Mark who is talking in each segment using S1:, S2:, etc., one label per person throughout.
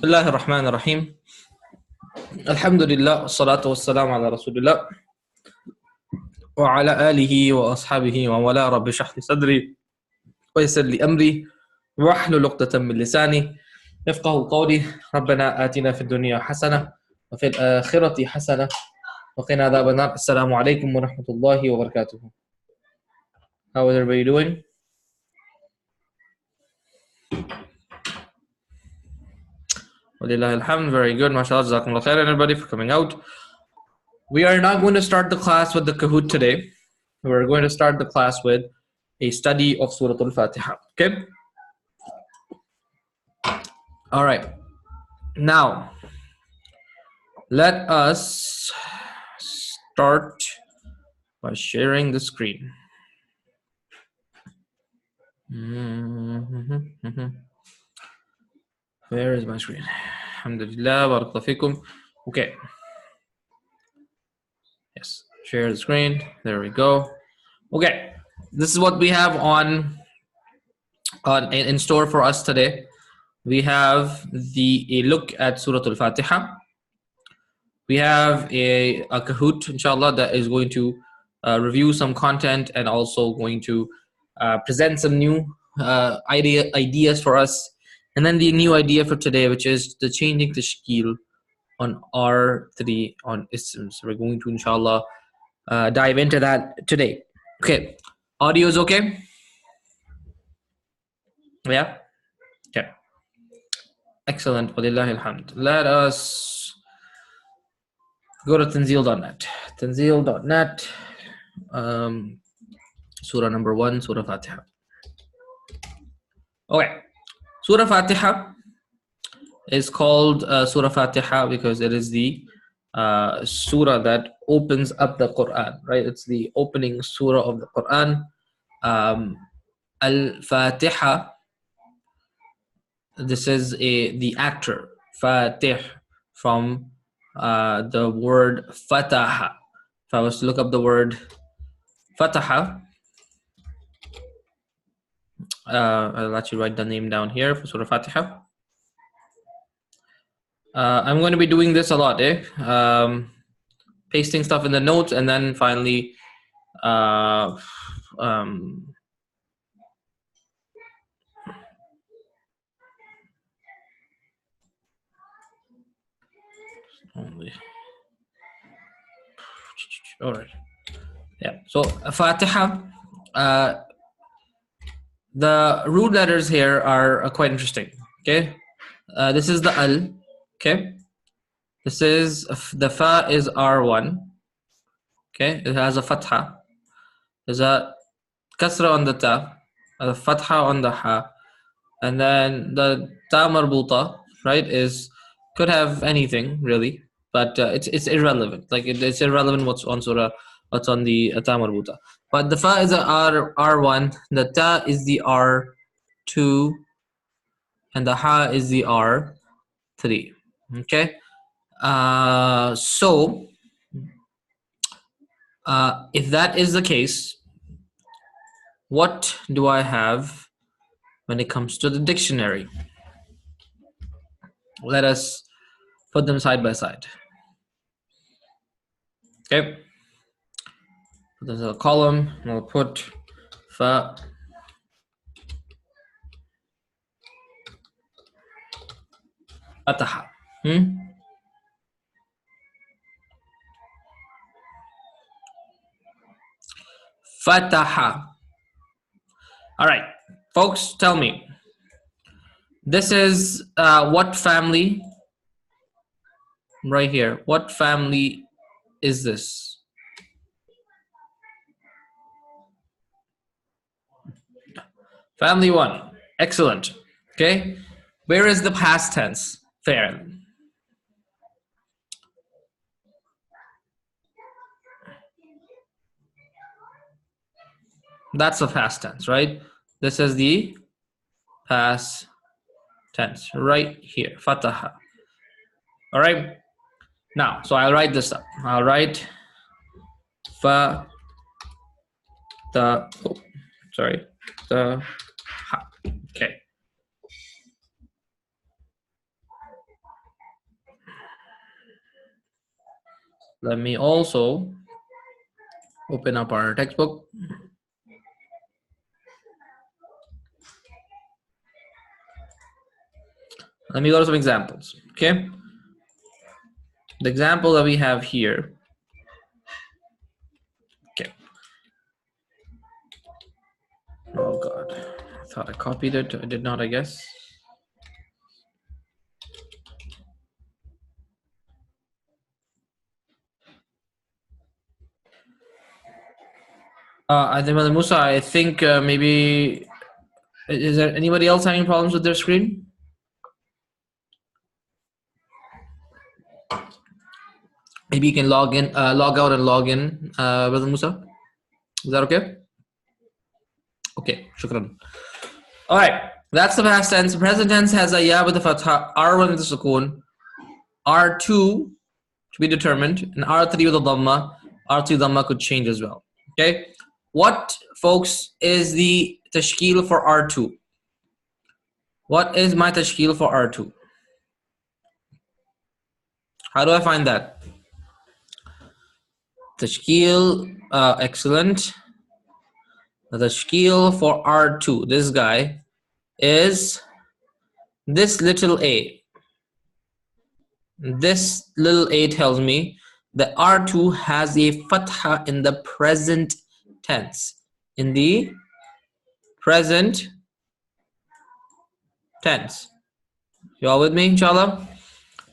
S1: الله الرحمن الرحيم الحمد لله والصلاة والسلام على رسول الله وعلى آله وأصحابه ومن رب اشرح لي صدري ويسر لي أمري واحلل عقدة من لساني يفقهوا قولي ربنا آتنا في الدنيا حسنة وفي الآخرة حسنة وقنا عذاب النار. السلام عليكم ورحمة الله وبركاته. How is everybody doing? Walillahil hamd, very good. MashaAllah, jazakumullah khairan everybody for coming out. We are now going to start the class with the Kahoot today. We're going to start the class with a study of Surah Fatiha. Okay? All right. Now, let us start by sharing the screen. Where is my screen? Alhamdulillah, barakallahu fikum. Okay. Yes, share the screen. There we go. Okay, this is what we have on in store for us today. We have a look at Surah Al-Fatiha. We have a Kahoot, inshallah, that is going to review some content and also going to present some new ideas for us. And then the new idea for today, which is the changing tashkeel on R3 on Isms. We're going to, inshallah, dive into that today. Okay, audio is okay? Yeah? Okay. Excellent. Walillahil hamd. Let us go to tanzeel.net. Tanzeel.net, Surah number 1, Surah Fatiha. Okay, Surah Fatiha is called Surah Fatiha because it is the surah that opens up the Quran, right? It's the opening surah of the Quran. Al-Fatiha, this is the actor, Fatih, from the word Fataha. If I was to look up the word Fataha, I'll actually write the name down here for Surah Fatiha. I'm going to be doing this a lot, pasting stuff in the notes and then finally all right. Yeah, so Fatiha, the root letters here are quite interesting. Okay, this is the Al. Okay, this is the Fa is R1. Okay, it has a Fatha. There's a kasra on the Ta, a Fatha on the Ha, and then the Ta marbuta, right, could have anything really, but it's irrelevant. Like it's irrelevant what's on what's on the Ta marbuta. But the Fa is a R1, the Ta is the R2, and the Ha is the R3. Okay, so if that is the case, what do I have when it comes to the dictionary? Let us put them side by side. Okay, there's a column, and I'll put Fa Fataha. Fataha. All right, folks, tell me, this is what family right here? What family is this? Family 1. Excellent. Okay, where is the past tense? Fair. That's the past tense, right? This is the past tense right here, Fataha. All right, now, so I'll write this up. I'll write the Ha. Okay. Let me also open up our textbook. Let me go to some examples. Okay. The example that we have here. Okay. Oh God. I thought I copied it. I did not, I guess. I think Musa, I think maybe is there anybody else having problems with their screen? Maybe you can log out and log in, Brother Musa. Is that okay? Okay, shukran. All right, that's the past tense. Present tense has a ya with the fatha, R1 with the sukoon, R2 to be determined, and R3 with the dhamma. R3 dhamma could change as well. Okay, what, folks, is the tashkeel for R2? What is my tashkeel for R2? How do I find that? Tashkeel, excellent. The tashkeel for R2, this guy, is this little a. This little a tells me that R2 has a fatha in the present tense. In the present tense. You all with me, inshallah?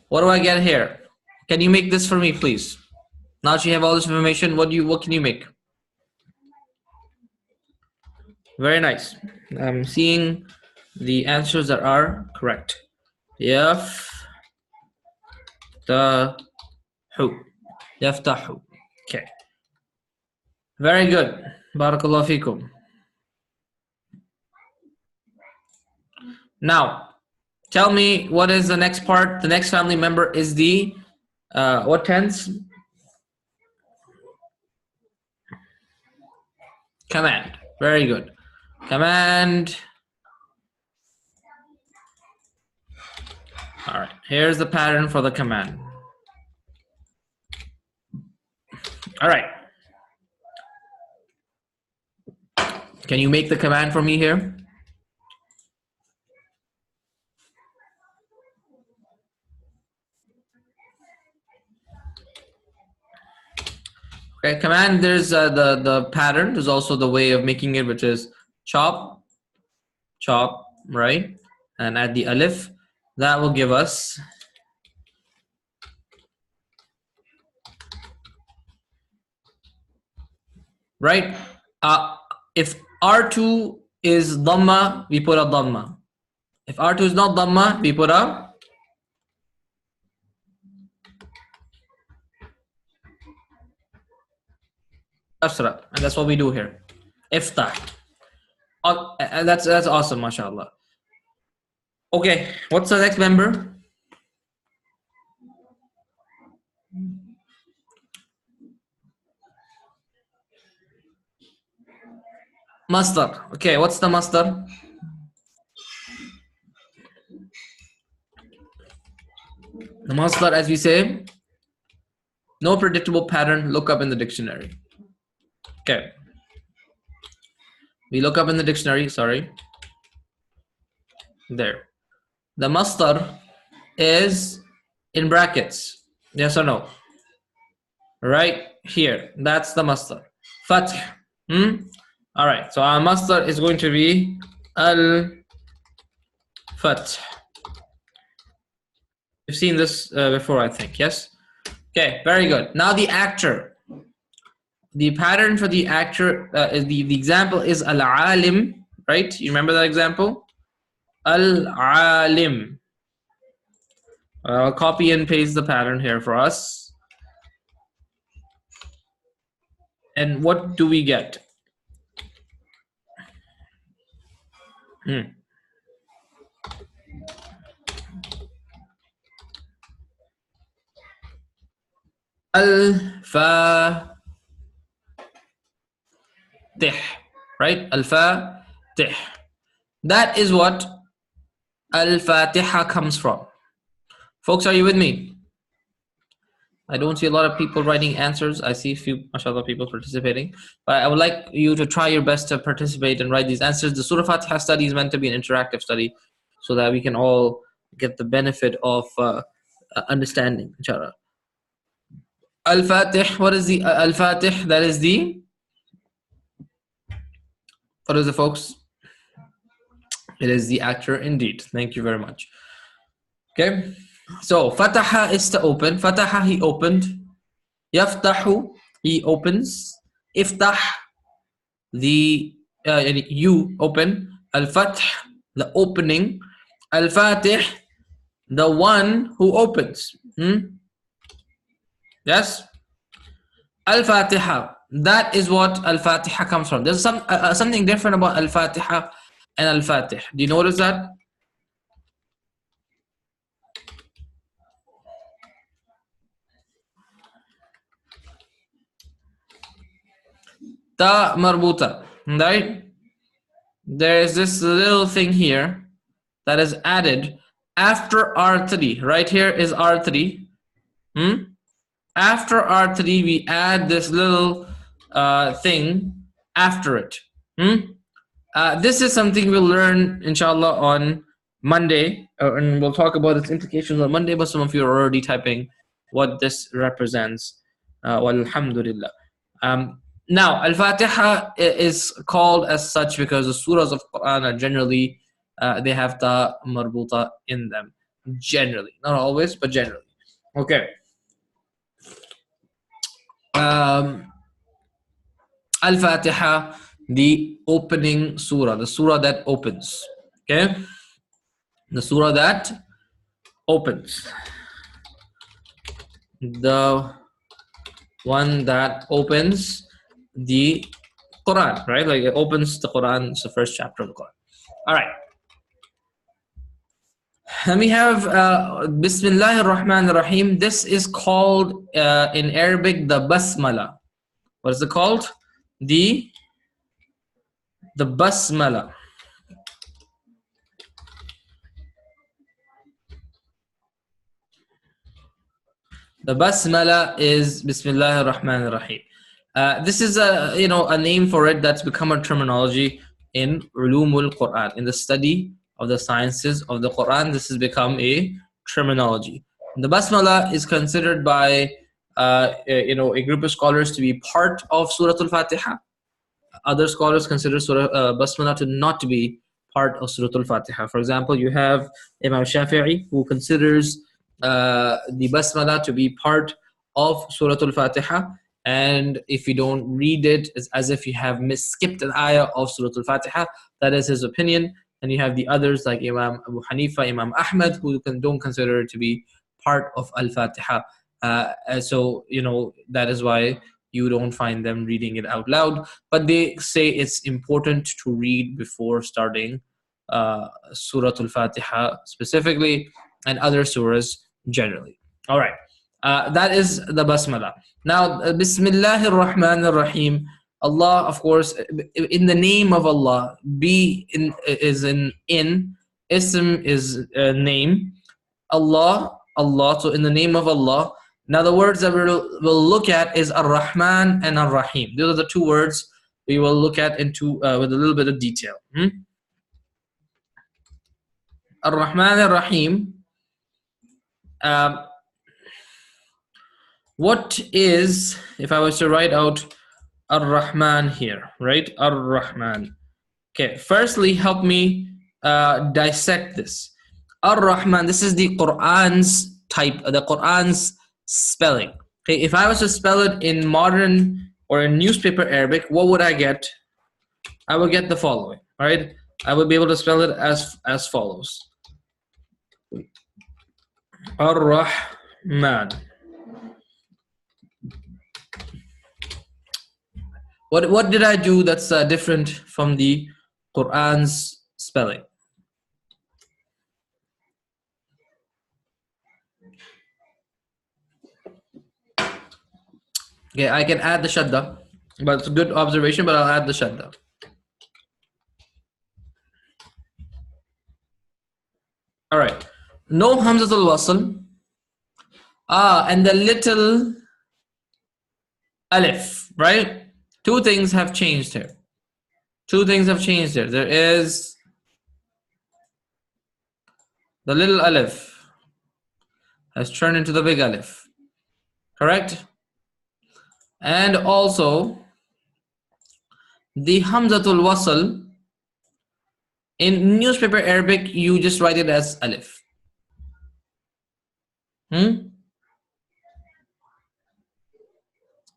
S1: What do I get here? Can you make this for me, please? Now that you have all this information, what can you make? Very nice. I'm seeing the answers that are correct. Yaftahu. Yaftahu. Okay. Very good. Barakallahu feekum. Now, tell me what is the next part. The next family member is the what tense? Command. Very good. Command. All right. Here's the pattern for the command. All right. Can you make the command for me here? Okay, command, there's the pattern. There's also the way of making it, which is chop, chop, right? And add the alif. That will give us right. If R2 is dhamma, we put a dhamma. If R2 is not dhamma, we put a kasra, and that's what we do here. Iftah. That's awesome, mashallah. Okay, what's the next member? Masdar. Okay, what's the masdar? The masdar, as we say, no predictable pattern. Look up in the dictionary. Okay. We look up in the dictionary, sorry. There. The masdar is in brackets. Yes or no? Right here. That's the masdar. Fath. All right. So our masdar is going to be al-fath. You've seen this before, I think. Yes? Okay. Very good. Now the actor. The pattern for the actor, the example is al-alim, right? You remember that example? Al-alim. I'll copy and paste the pattern here for us. And what do we get? Al-Fatih, right? Al-Fatih. That is what Al-Fatiha comes from. Folks, are you with me? I don't see a lot of people writing answers. I see a few, mashallah, people participating. But I would like you to try your best to participate and write these answers. The Surah Fatiha study is meant to be an interactive study so that we can all get the benefit of understanding, inshallah. Al-Fatih, what is the Al-Fatih? That is the, what is it, folks? It is the actor indeed. Thank you very much. Okay. So, Fataha is to open. Fataha, he opened. Yaftahu, he opens. Iftah, the you open. Al-Fath, the opening. Al-Fatih, the one who opens. Yes? Al-Fatiha, that is what Al-Fatiha comes from. There's something different about Al-Fatiha and Al-Fatih. Do you notice that? Ta marbuta, right? There is this little thing here that is added after R3. Right here is R3. After R3, we add this little thing after it. This is something we'll learn, inshallah, on Monday, and we'll talk about its implications on Monday, but some of you are already typing what this represents. Alhamdulillah. Now, Al-Fatiha is called as such because the surahs of Quran are generally, they have ta marbuta in them. Generally. Not always, but generally. Okay. Al-Fatiha, the opening surah, the surah that opens. Okay? The surah that opens. The one that opens the Quran, right? Like it opens the Quran, it's the first chapter of the Quran. All right. Then we have Bismillah ar-Rahman ar-Rahim. This is called in Arabic the Basmala. What is it called? The Basmala. The Basmala is Bismillah ar-Rahman ar-Rahim. This is a name for it that's become a terminology in ulumul Quran, in the study of the sciences of the Quran. This has become a terminology. The Basmala is considered by a group of scholars to be part of Surah Al-Fatiha. Other scholars consider Surah Basmala to not be part of Surah Al-Fatiha. For example, you have Imam Shafi'i, who considers the Basmala to be part of Surah Al-Fatiha, and if you don't read it, it's as if you have skipped an ayah of Surah Al-Fatiha. That is his opinion. And you have the others like Imam Abu Hanifa, Imam Ahmad, who don't consider it to be part of Al-Fatiha. So, that is why you don't find them reading it out loud. But they say it's important to read before starting Surah Al-Fatiha specifically, and other surahs generally. All right. That is the Basmala. Now, Bismillahir Rahmanir Rahim. Allah, of course, in the name of Allah. Is in. Ism is name. Allah. So in the name of Allah. Now the words that we'll look at is Ar-Rahman and Ar-Rahim. Those are the two words we will look at into with a little bit of detail. Ar-Rahman Ar-Rahim. What is, if I was to write out Ar-Rahman here, right? Ar-Rahman. Okay, firstly, help me dissect this. Ar-Rahman, this is the Quran's type, the Quran's spelling. Okay, if I was to spell it in modern or in newspaper Arabic, what would I get? I would get the following, right? I would be able to spell it as follows. Ar-Rahman. What did I do that's different from the Quran's spelling? Okay, I can add the shadda, but it's a good observation, but I'll add the shadda. All right, no hamzatul wasl. And the little alif, right? Two things have changed here. Two things have changed here. There is the little alif has turned into the big alif. Correct? And also the hamzatul wasl, in newspaper Arabic you just write it as alif.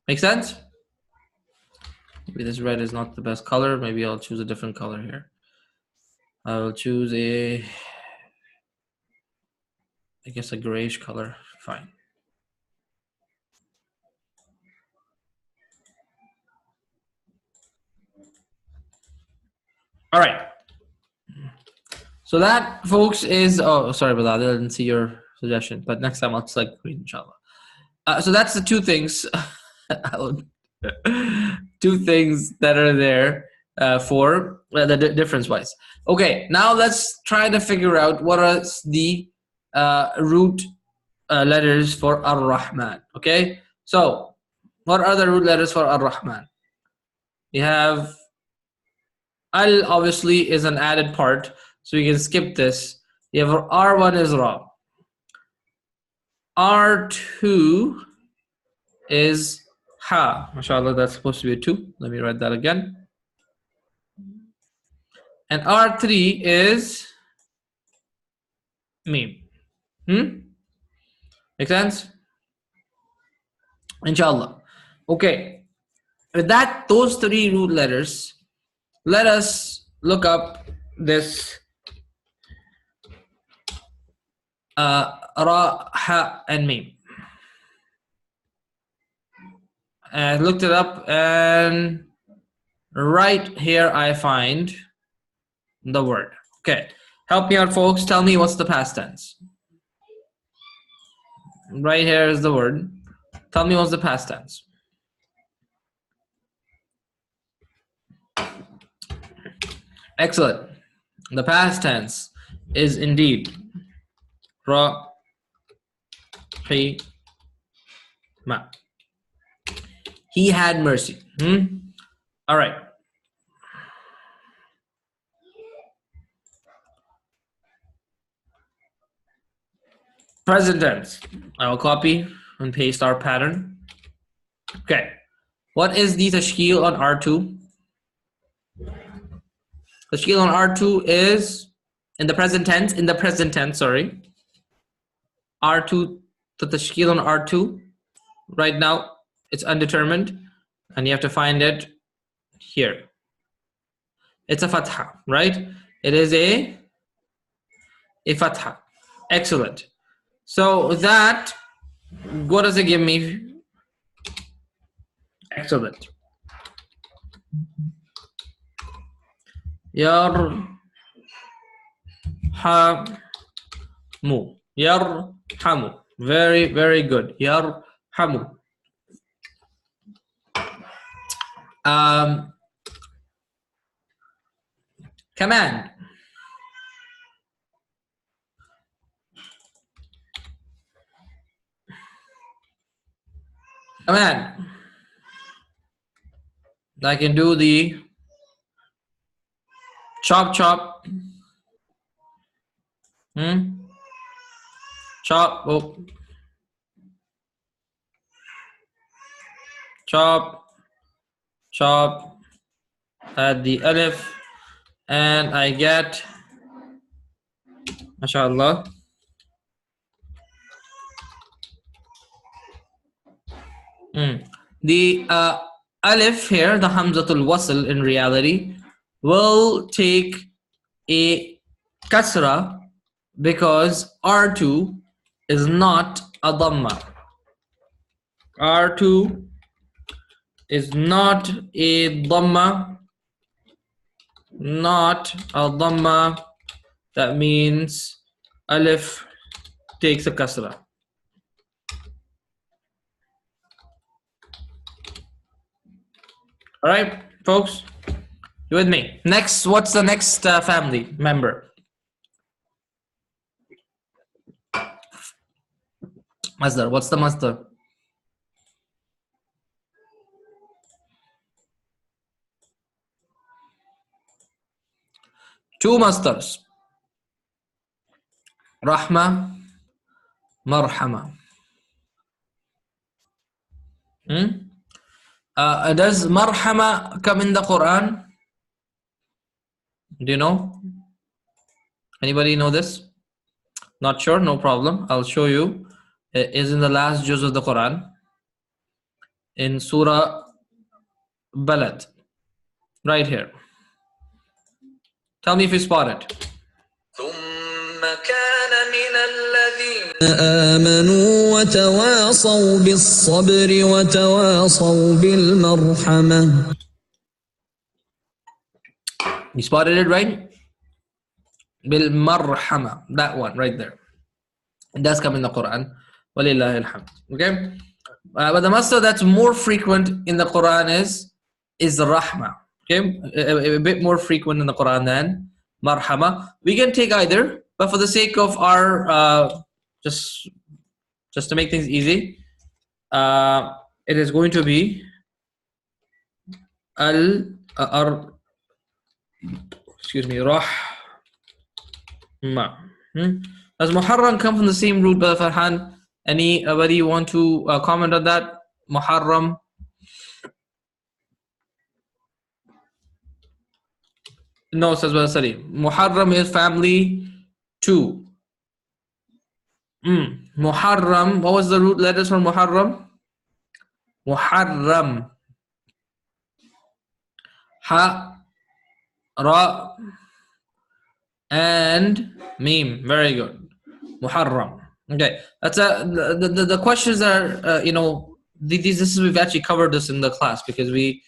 S1: Make sense? Maybe this red is not the best color. Maybe I'll choose a different color here. I'll choose I guess a grayish color. Fine. All right. So that, folks, is, oh, sorry about that. I didn't see your suggestion, but next time I'll select green, inshallah. So that's the two things, two things that are there for the difference-wise. Okay, now let's try to figure out what are the root letters for Ar-Rahman. Okay, so what are the root letters for Ar-Rahman? We have Al, obviously, is an added part, so we can skip this. You have R1 is Ra. R2 is Ha. MashaAllah, that's supposed to be a 2. Let me write that again. And R3 is Mim. Make sense? Inshallah. Okay. With that, those three root letters, let us look up this Ra, Ha, and Mim. I looked it up, and right here I find the word. Okay, help me out, folks. Tell me what's the past tense. Right here is the word. Tell me what's the past tense. Excellent. The past tense is indeed Ra, Hi, Ma. He had mercy. All right. Present tense. I will copy and paste our pattern. Okay. What is the tashkeel on R2? Tashkeel on R2 is in the present tense, sorry. R2, the tashkeel on R2, right now it's undetermined, and you have to find it here. It's a fatha, right? It is a fatha. Excellent. So that, what does it give me? Excellent. Yarhamu. Yarhamu. Very, very good. Yarhamu. Command. Command. I can do the chop chop. Chop. Oh. Chop. Chop. Add the alif. And I get, mashallah, the alif here, the hamzatul wasl, in reality will take a kasra because R2 is not a dhamma. R2 is not a dhamma. Not a dhamma. That means alif takes a kasra. All right, folks, you with me? Next, what's the next family member? Masdar. What's the masdar? Two masdars. Rahma, marhama. Does marhama come in the Quran? Do you know? Anybody know this? Not sure? No problem. I'll show you. It is in the last juz of the Quran. In Surah Balad. Right here. Tell me if you spot it.
S2: آمنوا وتواصوا بالصبر وتواصوا بالمرحمة.
S1: You spotted it, right? Bil marhama. That one right there. It does come in the Quran. Walillahi alhamd. Okay? But the masdar that's more frequent in the Quran is rahma. Okay? A bit more frequent in the Quran than marhama. We can take either, but for the sake of our just to make things easy, it is going to be rahma. Does Muharram come from the same root, Brother Farhan? Anybody want to comment on that? Muharram. No, says Brother Salim. Muharram is family 2. Muharram. What was the root letters for Muharram? Muharram. Ha, Ra, and Mim. Very good. Muharram. Okay, that's the questions are we've actually covered this in the class because we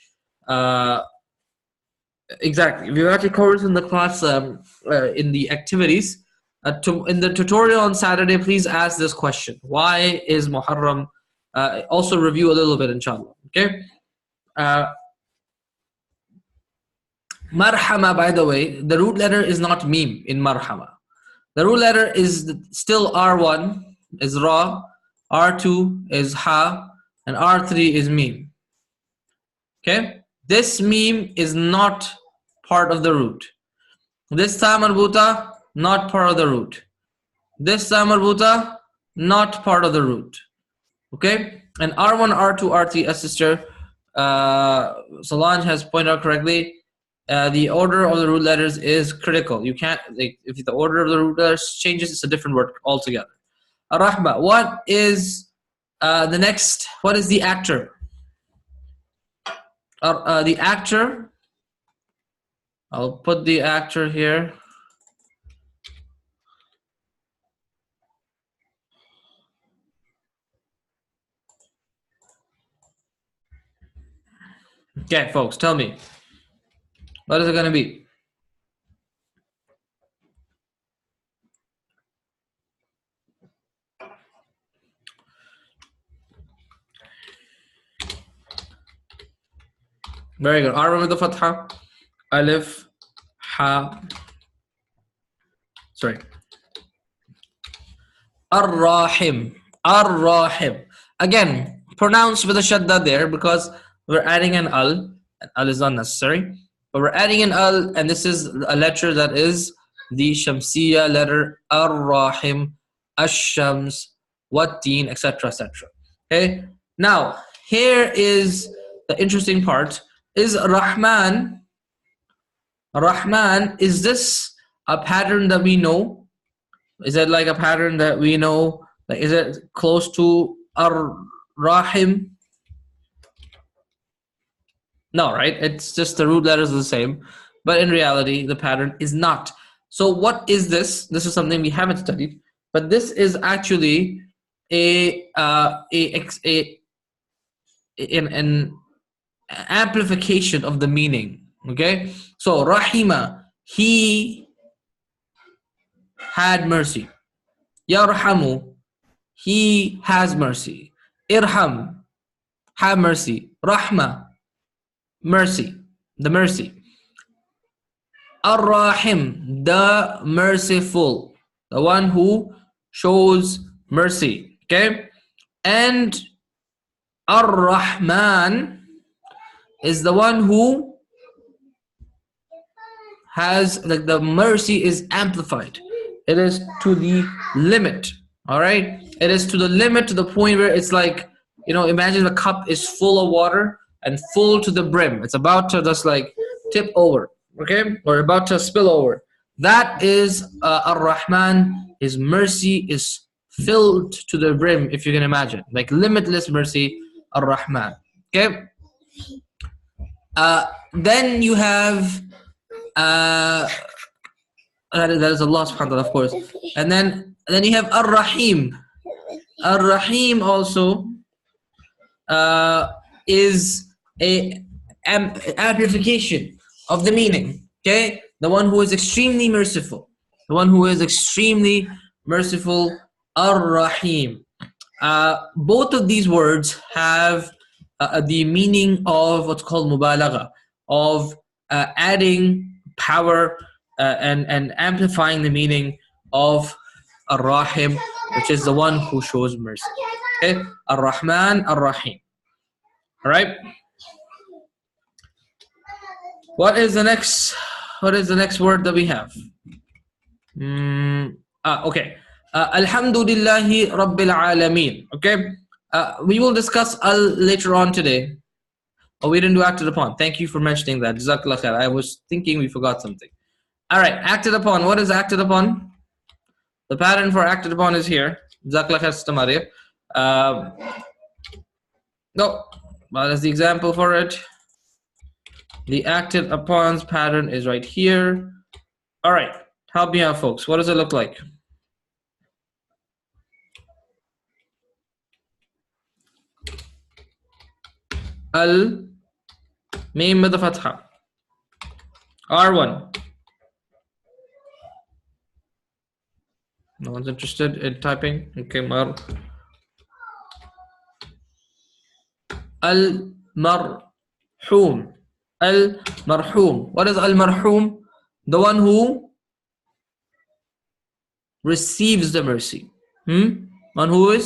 S1: exactly we've actually covered this in the class in the activities. In the tutorial on Saturday, please ask this question: why is Muharram? Also review a little bit, inshallah. Okay. Marhama, by the way, the root letter is not Mim in Marhama. The root letter is still R1 is Ra, R2 is Ha, and R3 is Mim. Okay? This Mim is not part of the root. This Ta marbuta, not part of the root. This Ta marbuta, not part of the root. Okay? And R1, R2, R3, as sister Solange has pointed out correctly, the order of the root letters is critical. You can't, if the order of the root letters changes, it's a different word altogether. Ar-Rahma. What is the next? What is the actor? The actor. I'll put the actor here. Okay, folks, tell me. What is it going to be? Very good. R with the fatha. Alif, ha. Sorry. Ar-Rahim. Ar-Rahim. Again, pronounced with a shadda there because we're adding an al. Al is not necessary. But we're adding an al, and this is a letter that is the Shamsiya letter, Ar-Rahim, Ash-Shams, Wat-Teen, etc., etc. Okay? Now, here is the interesting part. Is Rahman, is this a pattern that we know? Is it like a pattern that we know? Like, is it close to Ar-Rahim? No, right? It's just the root letters are the same. But in reality, the pattern is not. So what is this? This is something we haven't studied. But this is actually an amplification of the meaning. Okay? So, Rahima, he had mercy. Yarhamu, he has mercy. Irham, have mercy. Rahma, mercy, the mercy. Ar-Rahim, the merciful, the one who shows mercy. Okay? And Ar-Rahman is the one who has, like, the mercy is amplified. It is to the limit. All right, it is to the limit, to the point where it's like, you know, imagine the cup is full of water and full to the brim. It's about to just like tip over, okay, or about to spill over. That is Ar-Rahman. His mercy is filled to the brim, if you can imagine, like limitless mercy, Ar-Rahman. Okay. Then you have that is Allah subhanahu wa ta'ala, of course. And then you have Ar-Rahim. Ar-Rahim also is a amplification of the meaning. Okay, the one who is extremely merciful, the one who is extremely merciful, Ar-Rahim. Both of these words have the meaning of what's called mubalagha, of adding power and amplifying the meaning of Ar-Rahim, which is the one who shows mercy. Okay, Ar-Rahman, Ar-Rahim. All right. What is the next word that we have? Okay. Alhamdulillahi Rabbil Alameen. Okay. We will discuss al later on today. Oh, we didn't do acted upon. Thank you for mentioning that. Jazakallah khair. I was thinking we forgot something. All right, acted upon. What is acted upon? The pattern for acted upon is here. Jazakallah khair, Sister Maria. No, what is the example for it? The acted upon's pattern is right here. All right, help me out, folks. What does it look like? Al Mim with the Fatha. R1. No one's interested in typing? Okay, Mar. Al Marhum. Al Marhum. What is Al Marhum? The one who receives the mercy. One who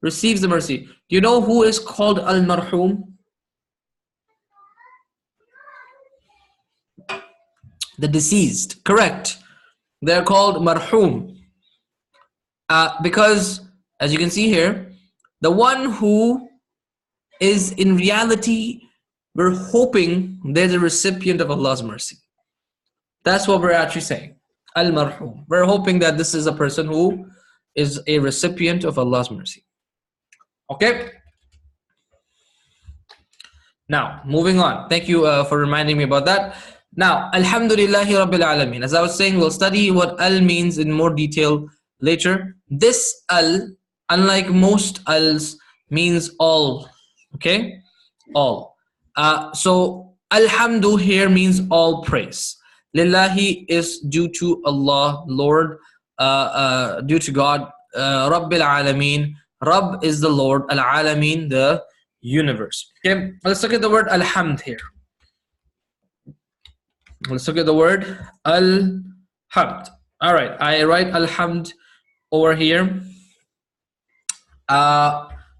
S1: receives the mercy. Do you know who is called Al Marhum? The deceased. Correct. They're called Marhum. Because, as you can see here, the one who is in reality, we're hoping they're the recipient of Allah's mercy. That's what we're actually saying. Al-Marhum. We're hoping that this is a person who is a recipient of Allah's mercy. Okay? Now, moving on. Thank you for reminding me about that. Now, Alhamdulillahi Rabbil Alameen. As I was saying, we'll study what al means in more detail later. This al, unlike most als, means all. Okay? All. So, Alhamdu here means all praise. Lillahi is due to Allah, Lord, due to God. Rabbil Alameen. Rabb is the Lord. Al-Alameen, the universe. Okay? Let's look at the word Alhamd here. Let's look at the word Al-Hamd. All right, I write Al-Hamd over here.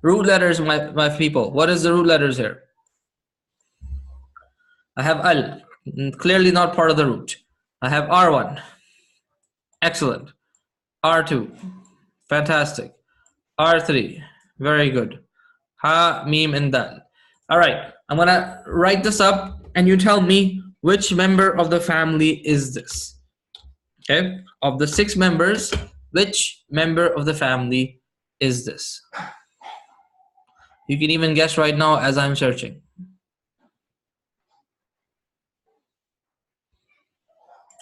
S1: Root letters, my people. What is the root letters here? I have Al, clearly not part of the root. I have R1. Excellent. R2. Fantastic. R3. Very good. Ha, Mim, and Dal. All right, I'm going to write this up and you tell me which member of the family is this? Okay, of the 6 members, which member of the family is this? You can even guess right now as I'm searching.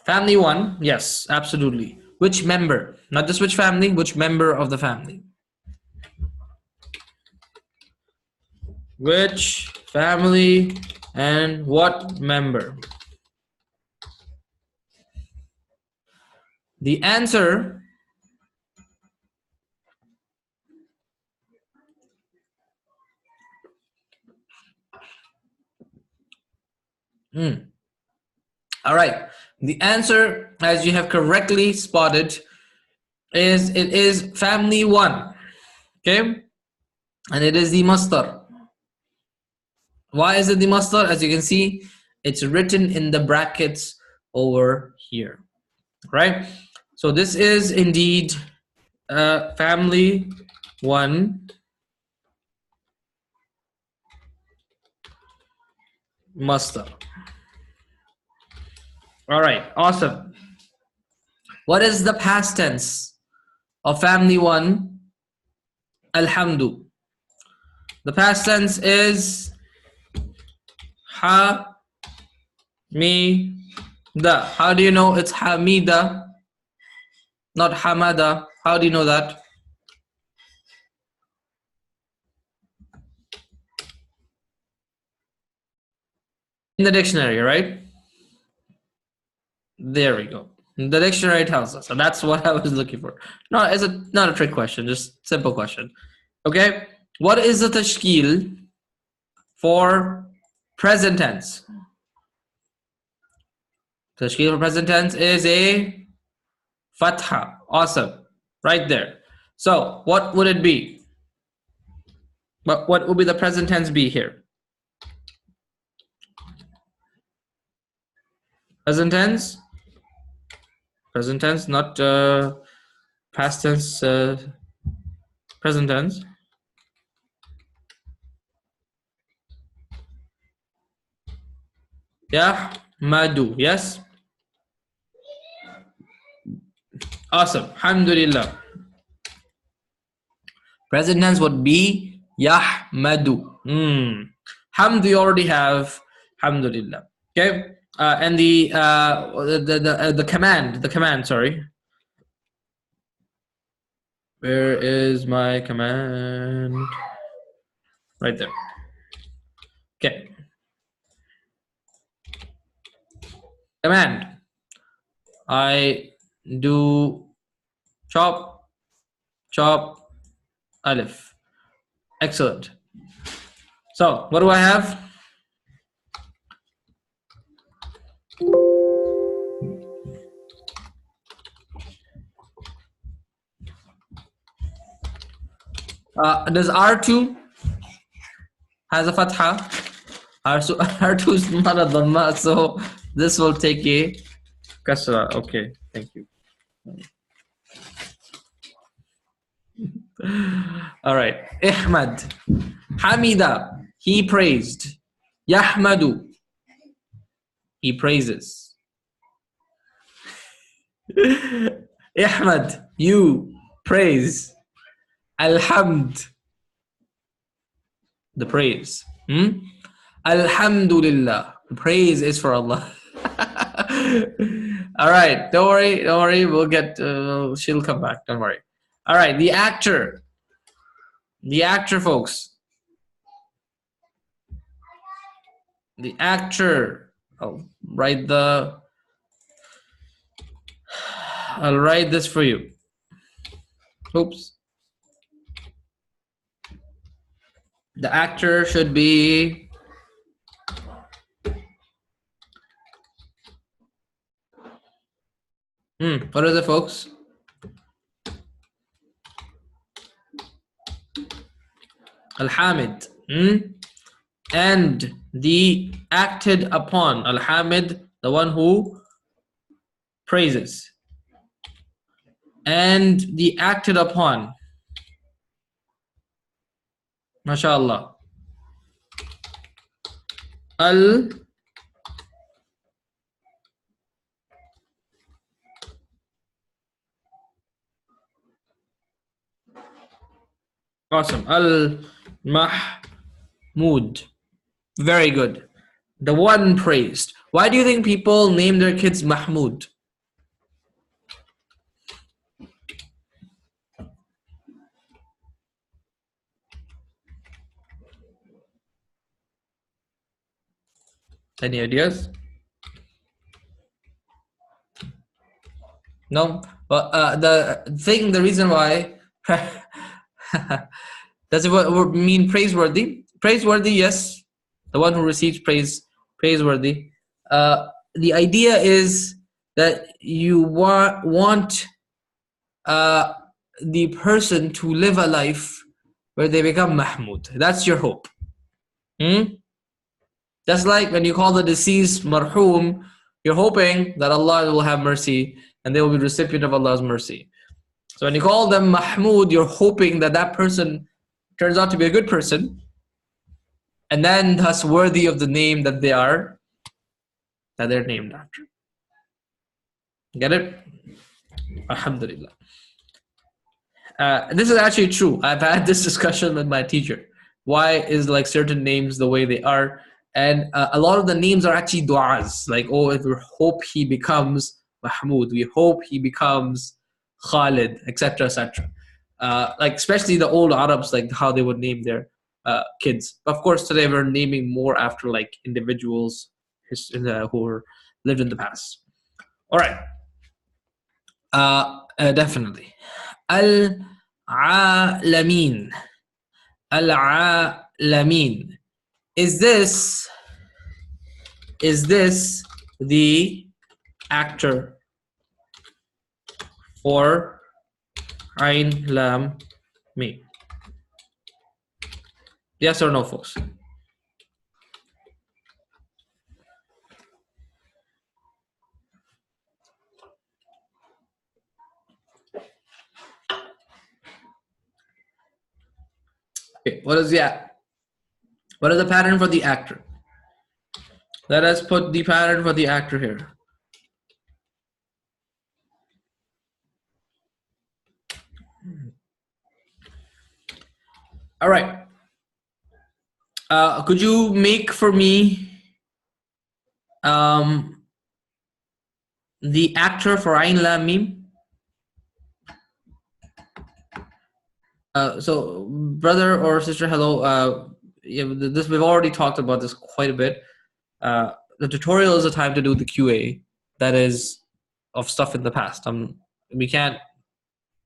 S1: Family 1, yes, absolutely. Which member? Not just which family, which member of the family? Which family and what member? The answer all right. The answer, as you have correctly spotted, is it is family 1. Okay? and it is the masdar. Why is it the masdar? As you can see, it's written in the brackets over here, right? So this is indeed family 1 masdar. All right, awesome. What is the past tense of family 1 alhamdu? The past tense is ha mi da. How do you know it's hamida, not hamada? How do you know that? In the dictionary, right? There we go. The dictionary tells us, and that's what I was looking for. No, it's not a trick question, just simple question. Okay, what is the tashkeel for present tense? Tashkeel for present tense is a fatha. Awesome, right there. So what would it be? But what would be the present tense be here? Present tense, not past tense. Present tense. Yeah, madu. Yes. Awesome. Alhamdulillah. Present tense would be yahmadu. Hamd you already have. Alhamdulillah. Okay. And the command. Sorry. Where is my command? Right there. Okay. Command. I do chop alif. Excellent. So what do I have? Does R2 has a fatha? R2 is not a dhamma, so this will take a kasra. Okay, thank you. All right. Ihmad. Hamida. He praised. Yahmadu. He praises. Ihmad. You praise. Alhamd. The praise. Alhamdulillah. The praise is for Allah. All right. Don't worry. We'll get. She'll come back. Don't worry. All right. The actor. Folks. The actor. I'll write this for you. Oops. The actor should be what is it, folks? Al-Hamid. And the acted upon. Al-Hamid, the one who praises. And the acted upon. MashaAllah. Awesome. Al-Mahmud. Very good. The one praised. Why do you think people name their kids Mahmud? Any ideas? No? But the reason why does it mean praiseworthy? Praiseworthy, yes. The one who receives praise, praiseworthy. The idea is that you want the person to live a life where they become Mahmud. That's your hope. Just like when you call the deceased Marhum, you're hoping that Allah will have mercy and they will be recipient of Allah's mercy. So when you call them Mahmud, you're hoping that that person turns out to be a good person and then thus worthy of the name that they're named after. Get it? Alhamdulillah. This is actually true. I've had this discussion with my teacher. Why is like certain names the way they are? And a lot of the names are actually du'as. Like, oh, we hope he becomes Mahmud. We hope he becomes Khalid, etc., etc. Like especially the old Arabs, like how they would name their kids. Of course, today we're naming more after like individuals who lived in the past. All right. Definitely. Al-Alamin. Al-Alamin. Is this the actor for Ain Lam Mim? Yes or no, folks? Okay, what is the pattern for the actor? Let us put the pattern for the actor here. All right. Could you make for me the actor for Ain Lam Mim? So, brother or sister, hello. Yeah, this we've already talked about this quite a bit. The tutorial is a time to do the QA, that is, of stuff in the past. We can't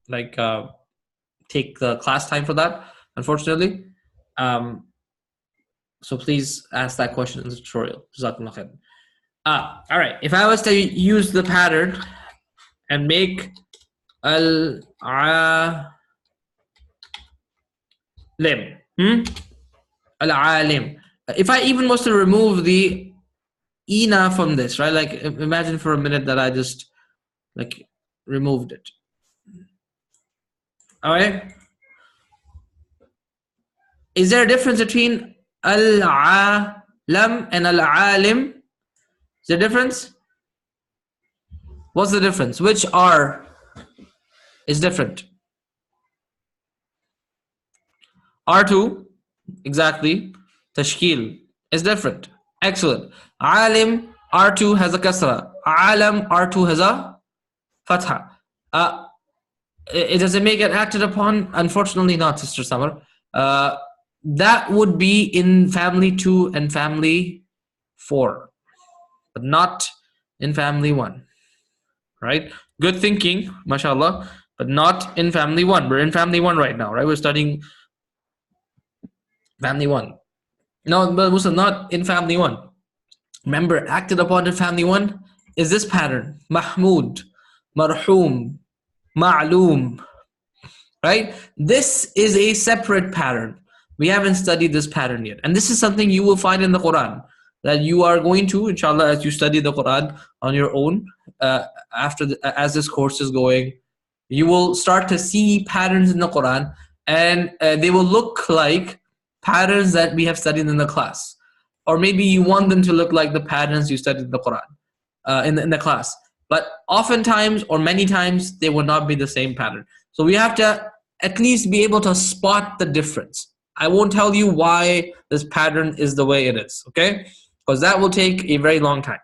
S1: like take the class time for that, unfortunately. So please ask that question in the tutorial. All right. If I was to use the pattern and make al-alim, al-alim. If I even was to remove the ina from this, right? Like imagine for a minute that I just like removed it. All right. Is there a difference between al-alam and al-alim? Is there a difference? What's the difference? Which R is different? R2, exactly. Tashkeel is different. Excellent. Alim, R2 has a kasra. Alam, R2 has a fatha. Does it make it acted upon? Unfortunately not, Sister Samar. That would be in family 2 and family 4, but not in family 1. Right? Good thinking, mashallah, but not in family 1. We're in family 1 right now, right? We're studying family 1. No, but Muslim, not in family 1. Remember, acted upon in family 1 is this pattern: Mahmud, Marhum, Ma'loom. Right? This is a separate pattern. We haven't studied this pattern yet. And this is something you will find in the Quran, that you are going to, inshallah, as you study the Quran on your own, as this course is going, you will start to see patterns in the Quran, and they will look like patterns that we have studied in the class. Or maybe you want them to look like the patterns you studied in the Quran, in the class. But oftentimes, or many times, they will not be the same pattern. So we have to at least be able to spot the difference. I won't tell you why this pattern is the way it is, okay? Because that will take a very long time.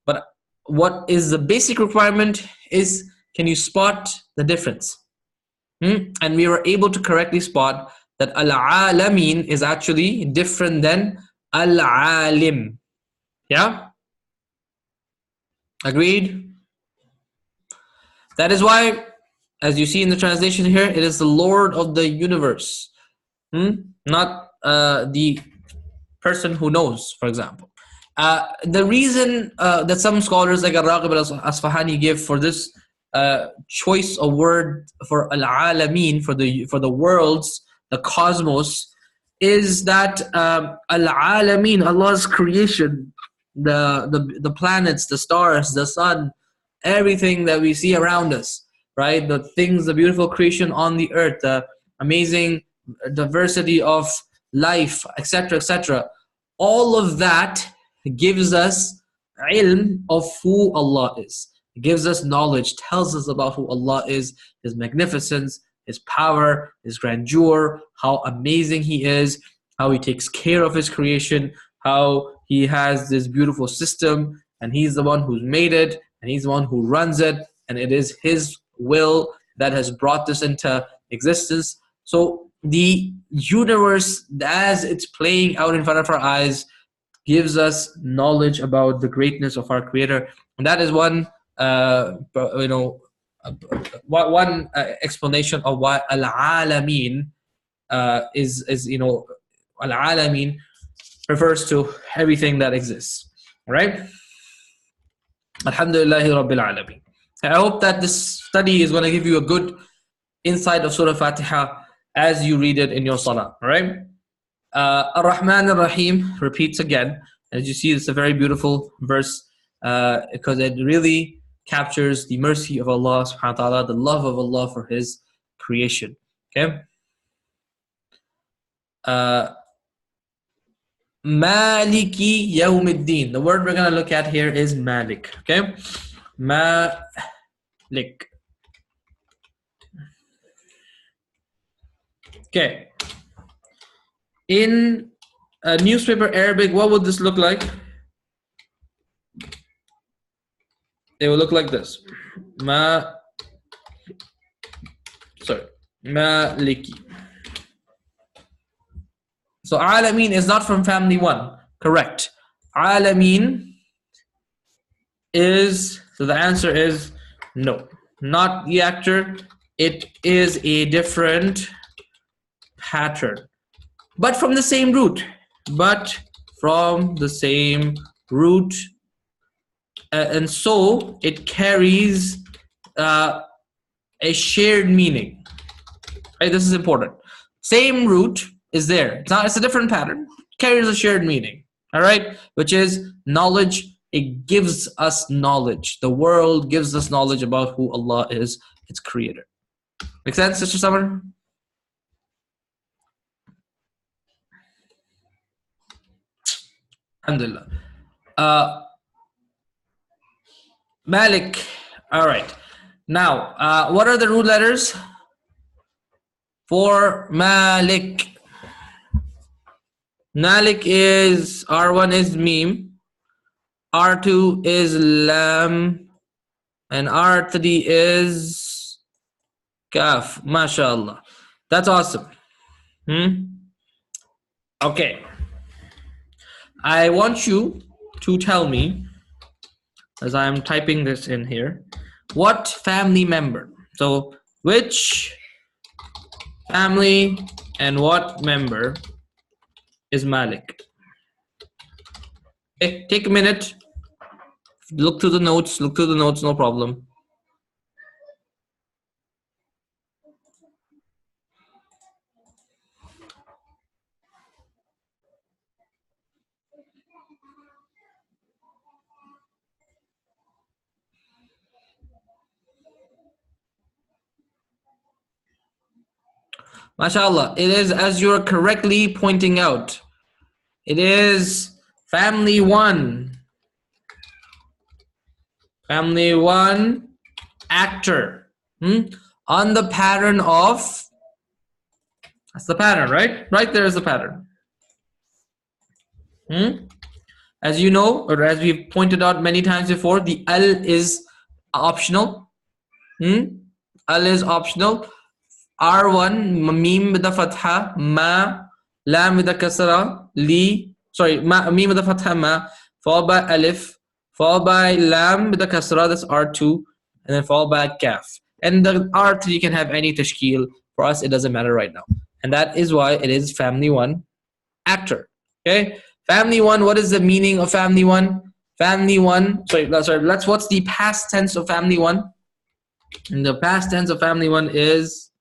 S1: But what is the basic requirement is, can you spot the difference? And we were able to correctly spot that al-alamin is actually different than al-alim. Yeah? Agreed? That is why, as you see in the translation here, it is the Lord of the universe. Not the person who knows, for example. The reason that some scholars like Al-Raqib al-Asfahani give for this choice of word for al-alamin, for the worlds, the cosmos, is that Al-Alameen, Allah's creation, the planets, the stars, the sun, everything that we see around us, right? The things, the beautiful creation on the earth, the amazing diversity of life, etc., etc. All of that gives us ilm of who Allah is. It gives us knowledge, tells us about who Allah is, His magnificence, His power, His grandeur, how amazing He is, how He takes care of His creation, how He has this beautiful system, and He's the one who's made it, and He's the one who runs it, and it is His will that has brought this into existence. So the universe, as it's playing out in front of our eyes, gives us knowledge about the greatness of our Creator, and that is one explanation of why Al-Alameen is Al-Alameen refers to everything that exists. Right? Alhamdulillahi Rabbil Alameen. I hope that this study is going to give you a good insight of Surah Fatiha as you read it in your salah. Right? Ar-Rahman Ar-Rahim repeats again. As you see, it's a very beautiful verse because it really captures the mercy of Allah subhanahu wa ta'ala, the love of Allah for His creation. Okay? Maliki Yawmiddin. The word we're going to look at here is Malik. Okay? Malik. Okay. In a newspaper Arabic, what would this look like? It will look like this. Maliki. So Alameen is not from family one. Correct. Alameen is, so the answer is no. Not the actor. It is a different pattern. But from the same root. And so it carries a shared meaning. Right? This is important. Same root is there. It's a different pattern. It carries a shared meaning. All right? Which is knowledge. It gives us knowledge. The world gives us knowledge about who Allah is, its creator. Make sense, Sister Summer? Alhamdulillah. Malik. All right. Now, what are the root letters for Malik? Malik is, R1 is Mim, R2 is Lam, and R3 is Kaf. MashaAllah. That's awesome. Okay. I want you to tell me, as I am typing this in here, what family member? So, which family and what member is Malik? Okay, take a minute. Look through the notes, no problem. MashaAllah, it is, as you're correctly pointing out, it is family one. Family one, actor. On the pattern of, that's the pattern, right? Right there is the pattern. As you know, or as we've pointed out many times before, the al is optional. Al is optional. R1, mim with the fatha, ma, lam with the kasra, mim with the fatha, ma, followed by alif, followed by lam with the kasra, that's R2, and then followed by kaf. And the R3 can have any tashkeel. For us, it doesn't matter right now. And that is why it is family one, actor. Okay? Family one, what is the meaning of family one? Family one, what's the past tense of family one? And the past tense of family one is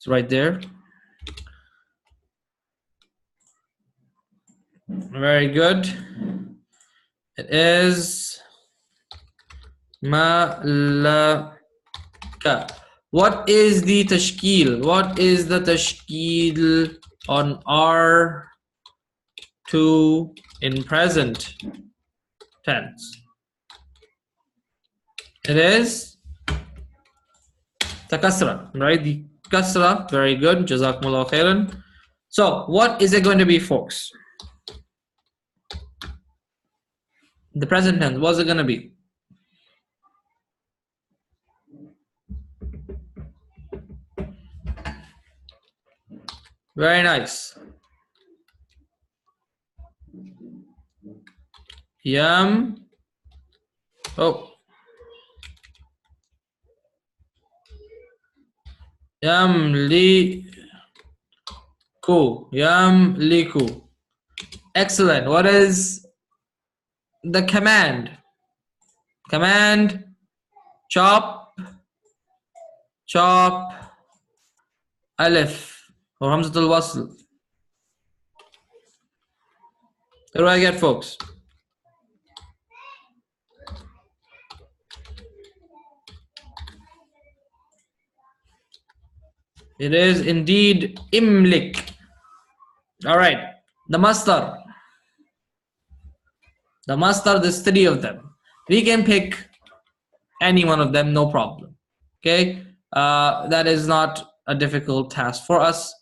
S1: It's right there. Very good. It is Malaka. What is the tashkeel? What is the tashkeel on R2 in present tense? It is the kasra, right? The kasra. Very good. Jazakumullah khairan. So, what is it going to be, folks? The present tense. What's it going to be? Very nice. Yam. Oh. Yamliku. Yamliku. Excellent. What is the command? Command. Chop. Chop. Alif. Or Hamzatul Wasl. What do I get, folks? It is indeed imlik. All right. The masdar. The masdar, there's 3 of them. We can pick any one of them, no problem. Okay. That is not a difficult task for us.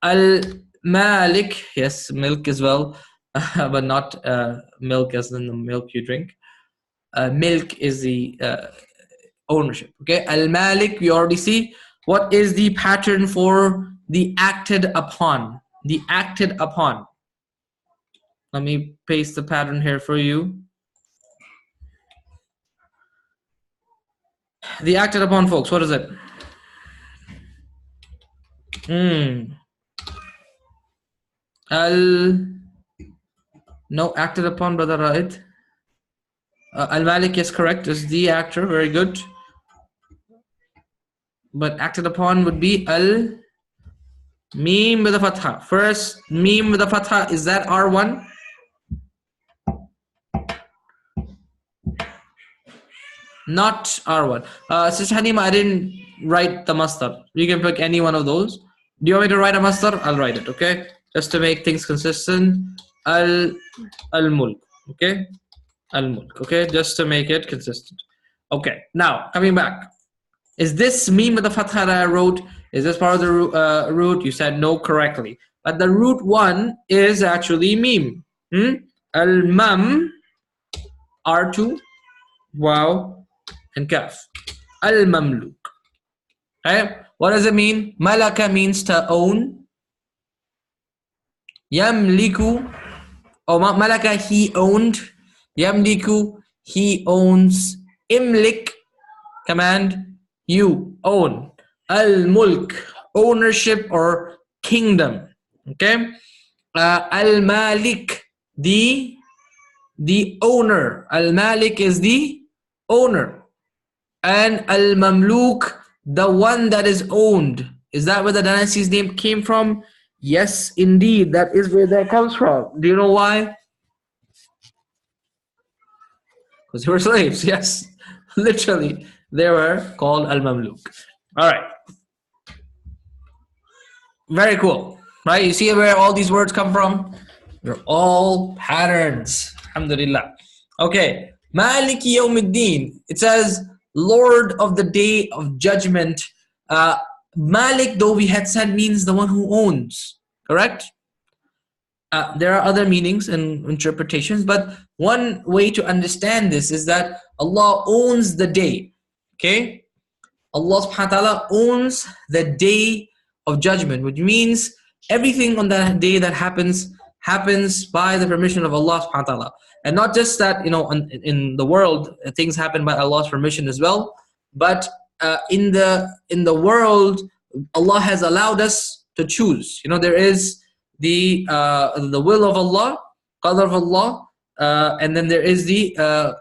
S1: Al-Malik, yes, milk as well, but not milk as in the milk you drink. Milk is the ownership. Okay, Al-Malik, we already see. What is the pattern for the acted upon? The acted upon. Let me paste the pattern here for you. The acted upon, folks, what is it? No, acted upon, brother Raid. Al-Malik is correct, is the actor, very good. But acted upon would be Al-Mim with a fatha. First, Mim with a fatha, is that R1? Not R1. Sister Hanima, I didn't write the masdar. You can pick any one of those. Do you want me to write a masdar? I'll write it, okay? Just to make things consistent. Al-Mulk, okay? Al-Mulk, okay? Just to make it consistent. Okay, now, coming back. Is this meme with the fatha that I wrote? Is this part of the root? You said no correctly. But the root one is actually meme. Al-Mam, R2, Wow, and Kaf. Al-Mamluk. Okay? What does it mean? Malaka means to own. Yamliku. Oh, Malaka, he owned. Yamliku, he owns. Imlik, command, you own. Al-Mulk, ownership or kingdom. Okay? Al-Malik, the owner. Al-Malik is the owner. And Al-Mamluk, the one that is owned. Is that where the dynasty's name came from? Yes, indeed. That is where that comes from. Do you know why? Because they were slaves. Yes. Literally. They were called Al-Mamluk. Alright. Very cool. Right? You see where all these words come from? They're all patterns. Alhamdulillah. Okay. Maliki Yawmiddin. It says, Lord of the Day of Judgment. Malik, though we had said, means the one who owns. Correct? There are other meanings and interpretations, but one way to understand this is that Allah owns the day. Okay? Allah subhanahu wa ta'ala owns the day of judgment, which means everything on that day that happens by the permission of Allah subhanahu wa ta'ala. And not just that, you know, in the world, things happen by Allah's permission as well, but in the world, Allah has allowed us to choose. You know, there is the will of Allah, qadr of Allah, and then there is the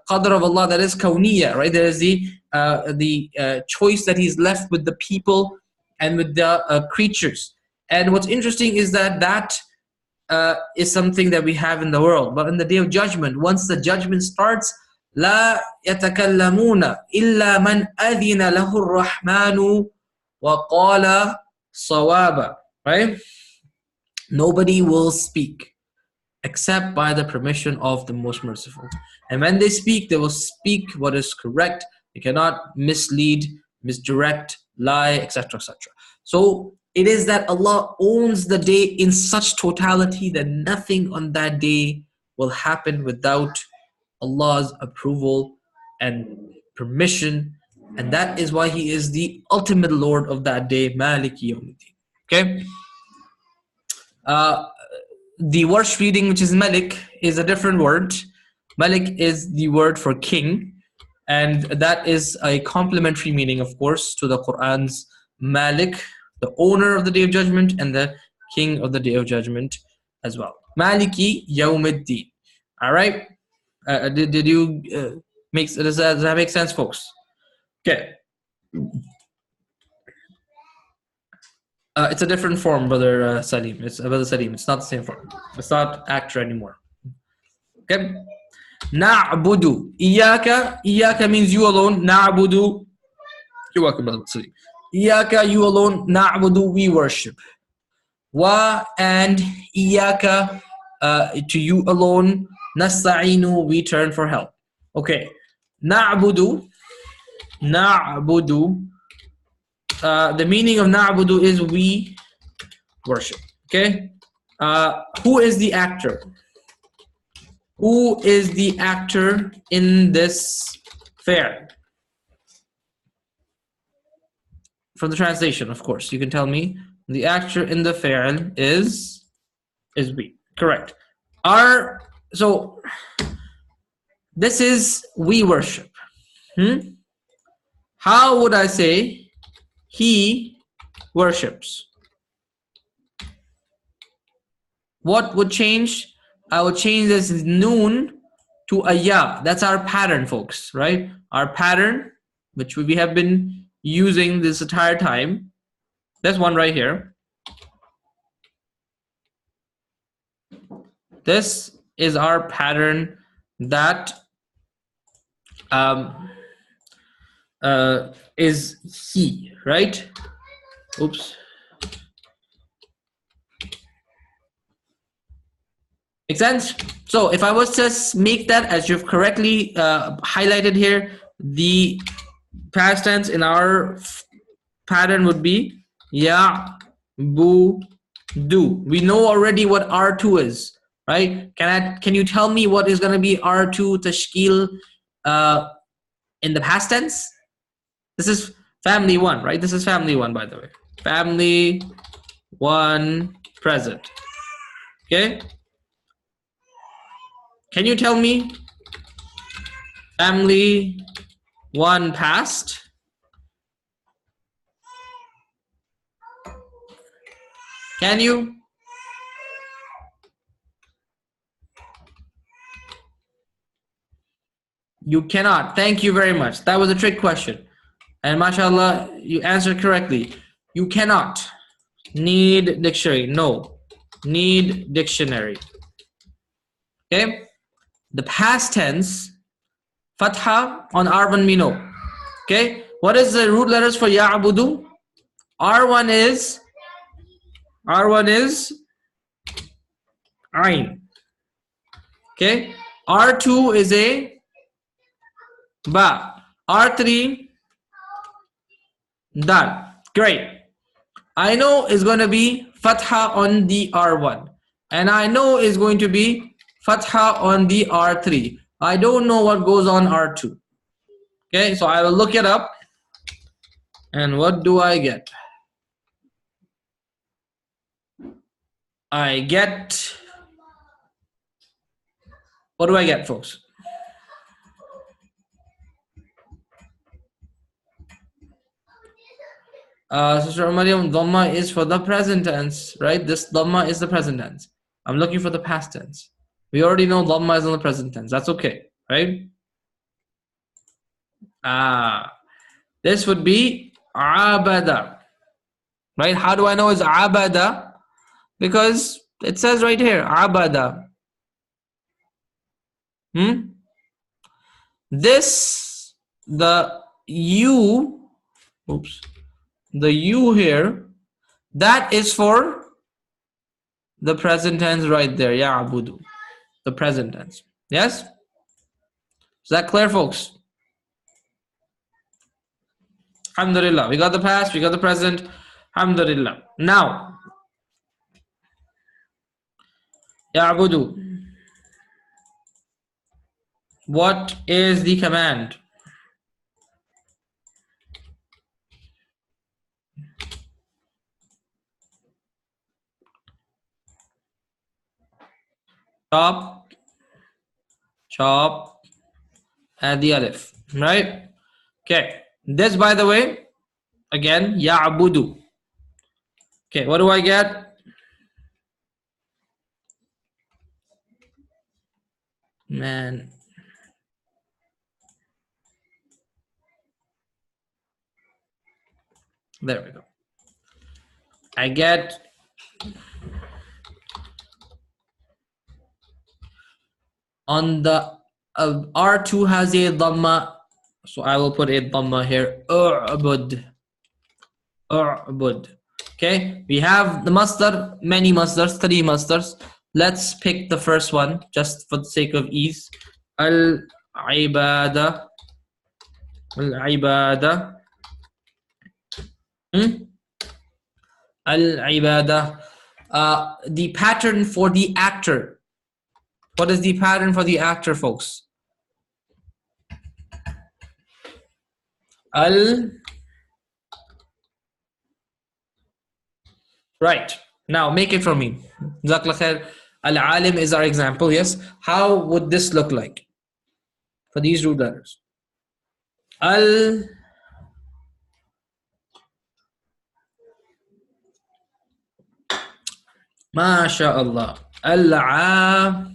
S1: qadr of Allah that is kawniyya, right? There is the choice that he's left with the people and with the creatures. And what's interesting is that is something that we have in the world, but in the day of judgment, once the judgment starts, لا يتكلمون إلا من أذن له الرحمن وقال صوابا. Right? Nobody will speak except by the permission of the most merciful. And when they speak, they will speak what is correct. They cannot mislead, misdirect, lie, etc., etc. So it is that Allah owns the day in such totality that nothing on that day will happen without Allah's approval and permission. And that is why He is the ultimate Lord of that day, Malik Yawmiddin. Okay? The worst reading, which is Malik, is a different word. Malik is the word for king, and that is a complementary meaning, of course, to the Quran's Malik, the owner of the Day of Judgment, and the king of the Day of Judgment as well. Maliki Yawmiddin. All right? Did you does that make sense, folks? Okay. It's a different form, Brother Salim. It's Brother Salim. It's not the same form. It's not actor anymore. Okay. Na'budu. Iyaka. Iyaka means you alone. Na'budu. You're welcome, Brother Salim. Iyaka, you alone. Na'budu, we worship. Wa and iyaka, to you alone. Nasta'inu, we turn for help. Okay. Na'budu. Na'budu. The meaning of na'budu is we worship. Okay. Who is the actor? Who is the actor in this fair? From the translation, of course, you can tell me. The actor in the fair is we. Correct. So this is we worship. How would I say he worships? What would change? I would change this noon to a ya. That's our pattern, folks, right? Our pattern, which we have been using this entire time. There's one right here. This is our pattern that is he, right? Oops. Make sense? So if I was to make that as you've correctly highlighted here, the past tense in our pattern would be ya bu do. We know already what R2 is, right? Can you tell me what is going to be R2 tashkeel in the past tense? This is family one, right? This is family one, by the way. Family one present. Okay? Can you tell me family one past? Can you? You cannot. Thank you very much. That was a trick question. And mashallah, you answered correctly. You cannot. Need dictionary. No. Need dictionary. Okay? The past tense, fatha on R1 we know. Okay? What is the root letters for ya'budu? R1 is ayn. Okay? R2 is a ba. R3 dal. Great. I know is going to be fatha on the R1. And I know is going to be fatha on the R3. I don't know what goes on R2. Okay, so I will look it up. And what do I get? I get, what do I get, folks? Sister Maryam, dhamma is for the present tense, right? This dhamma is the present tense. I'm looking for the past tense. We already know dhamma is on the present tense. That's okay, right? This would be abada. Right? How do I know it's abada? Because it says right here, abada. This, the U, the U here, that is for the present tense right there, ya'budu. The present tense. Yes? Is that clear, folks? Alhamdulillah. We got the past, we got the present. Alhamdulillah. Now, ya'budu. What is the command? Chop, add the alif, right? Okay. This, by the way, again, ya'budu. Okay, what do I get? Man. There we go. I get on the R2 has a dhamma, so I will put a dhamma here. U'bud. Okay, we have the masdar, many masdars, 3 masdars. Let's pick the first one just for the sake of ease. Al-ibada. Al-ibada. Al-ibada. The pattern for the actor. What is the pattern for the actor, folks? Right. Now make it for me. Jazakallah khair. Al-alim is our example, yes. How would this look like for these root letters? MashaAllah. Al-abid.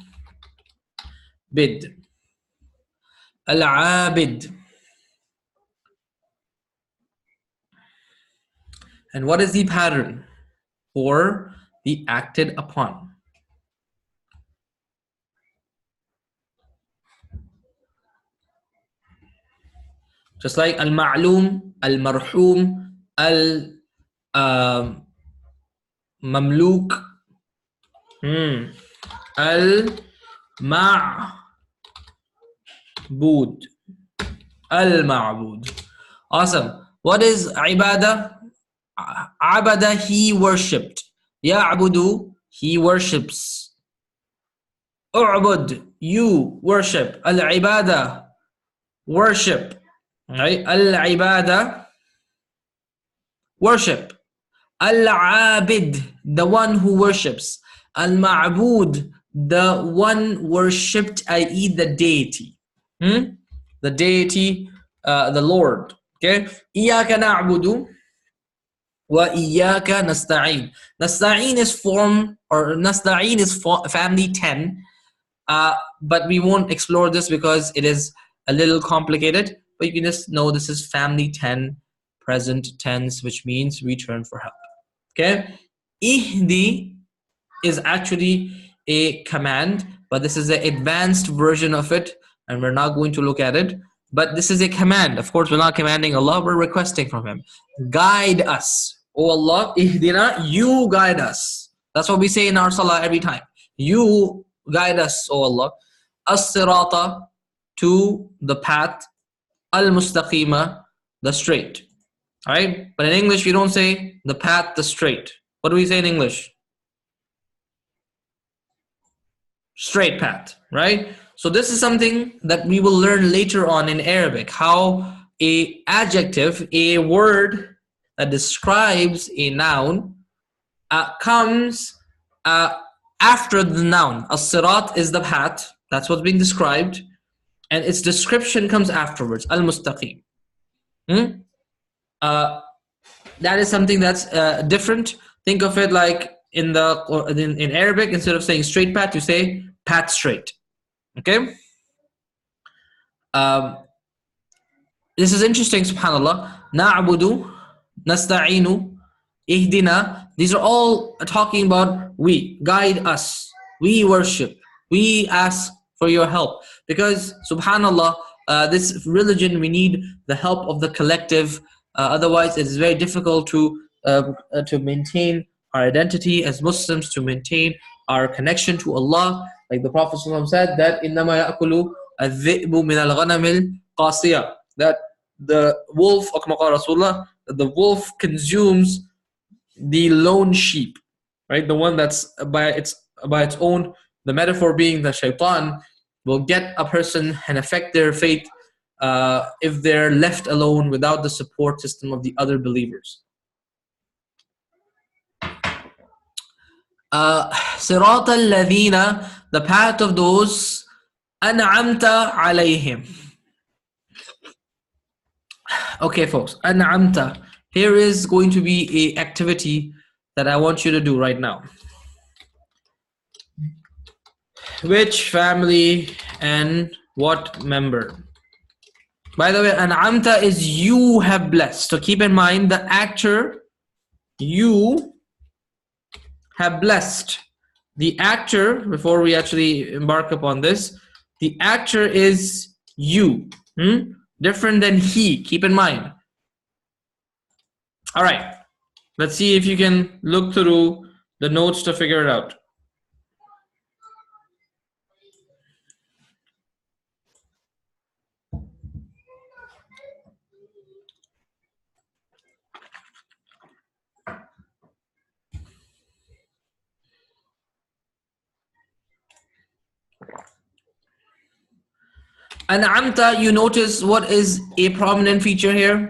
S1: Al-abid. And what is the pattern for the acted upon? Just like al-ma'lum, al-marhum, al-mamluk, al-ma'bud, al-ma'bud. Awesome. What is ibadah? Abada, he worshipped. Ya'budu, he worships. U'bud, you worship. Al-ibadah, worship. Right? Al-ibadah, worship. Al-abid, the one who worships. Al-ma'bud, the one worshipped, i.e. the deity. The deity, the Lord. Okay? Iyaka na'budu wa iyaka nasta'in. Nasta'in is form, or nasta'in is family 10. But we won't explore this because it is a little complicated. But you can just know this is family 10, present tense, which means return for help. Okay? Ihdi is actually a command, but this is an advanced version of it, and we're not going to look at it. But this is a command. Of course, we're not commanding Allah, we're requesting from Him. Guide us. Oh Allah, ihdina, you guide us. That's what we say in our salah every time. You guide us, oh Allah. As-sirata, to the path. Al-mustaqima, the straight. Alright? But in English, we don't say the path, the straight. What do we say in English? Straight path, right? So this is something that we will learn later on in Arabic, how a adjective, a word that describes a noun comes after the noun. As-sirat is the path, that's what's being described, and its description comes afterwards. Al-mustaqim. That is something that's different. Think of it like in Arabic, instead of saying straight path, you say path straight. Okay. this is interesting, subhanallah. Na'budu, nasta'inu, ihdina. These are all talking about we. Guide us. We worship. We ask for your help. Because, subhanallah, this religion, we need the help of the collective. Otherwise, it's very difficult to maintain our identity as Muslims, to maintain our connection to Allah. Like the Prophet ﷺ said that إِنَّمَا يَأْكُلُ الذِّئْبُ مِنَ الْغَنَمِ الْقَاسِيَةِ, that the wolf, that the wolf consumes the lone sheep, right? The one that's by its own, the metaphor being the shaitan will get a person and affect their fate if they're left alone without the support system of the other believers. صراط الذين, the path of those أنعمت عليهم. Okay, folks, أنعمت. Here is going to be an activity that I want you to do right now. Which family and what member? By the way, An'amta is you have blessed. So keep in mind the actor, you have blessed. The actor, before we actually embark upon this, the actor is you. Different than he, keep in mind. All right, let's see if you can look through the notes to figure it out. An'amta, you notice what is a prominent feature here?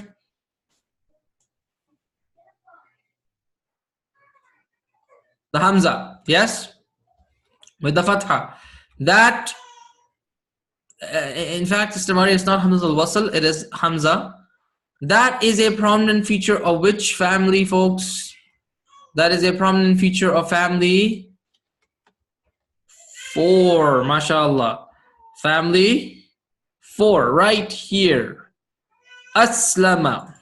S1: The Hamza, yes? With the Fatha. That, in fact, Sister Maria, it's not Hamza al-Wasl, it is Hamza. That is a prominent feature of which family, folks? That is a prominent feature of family 4, mashallah. Family 4, right here. Aslama.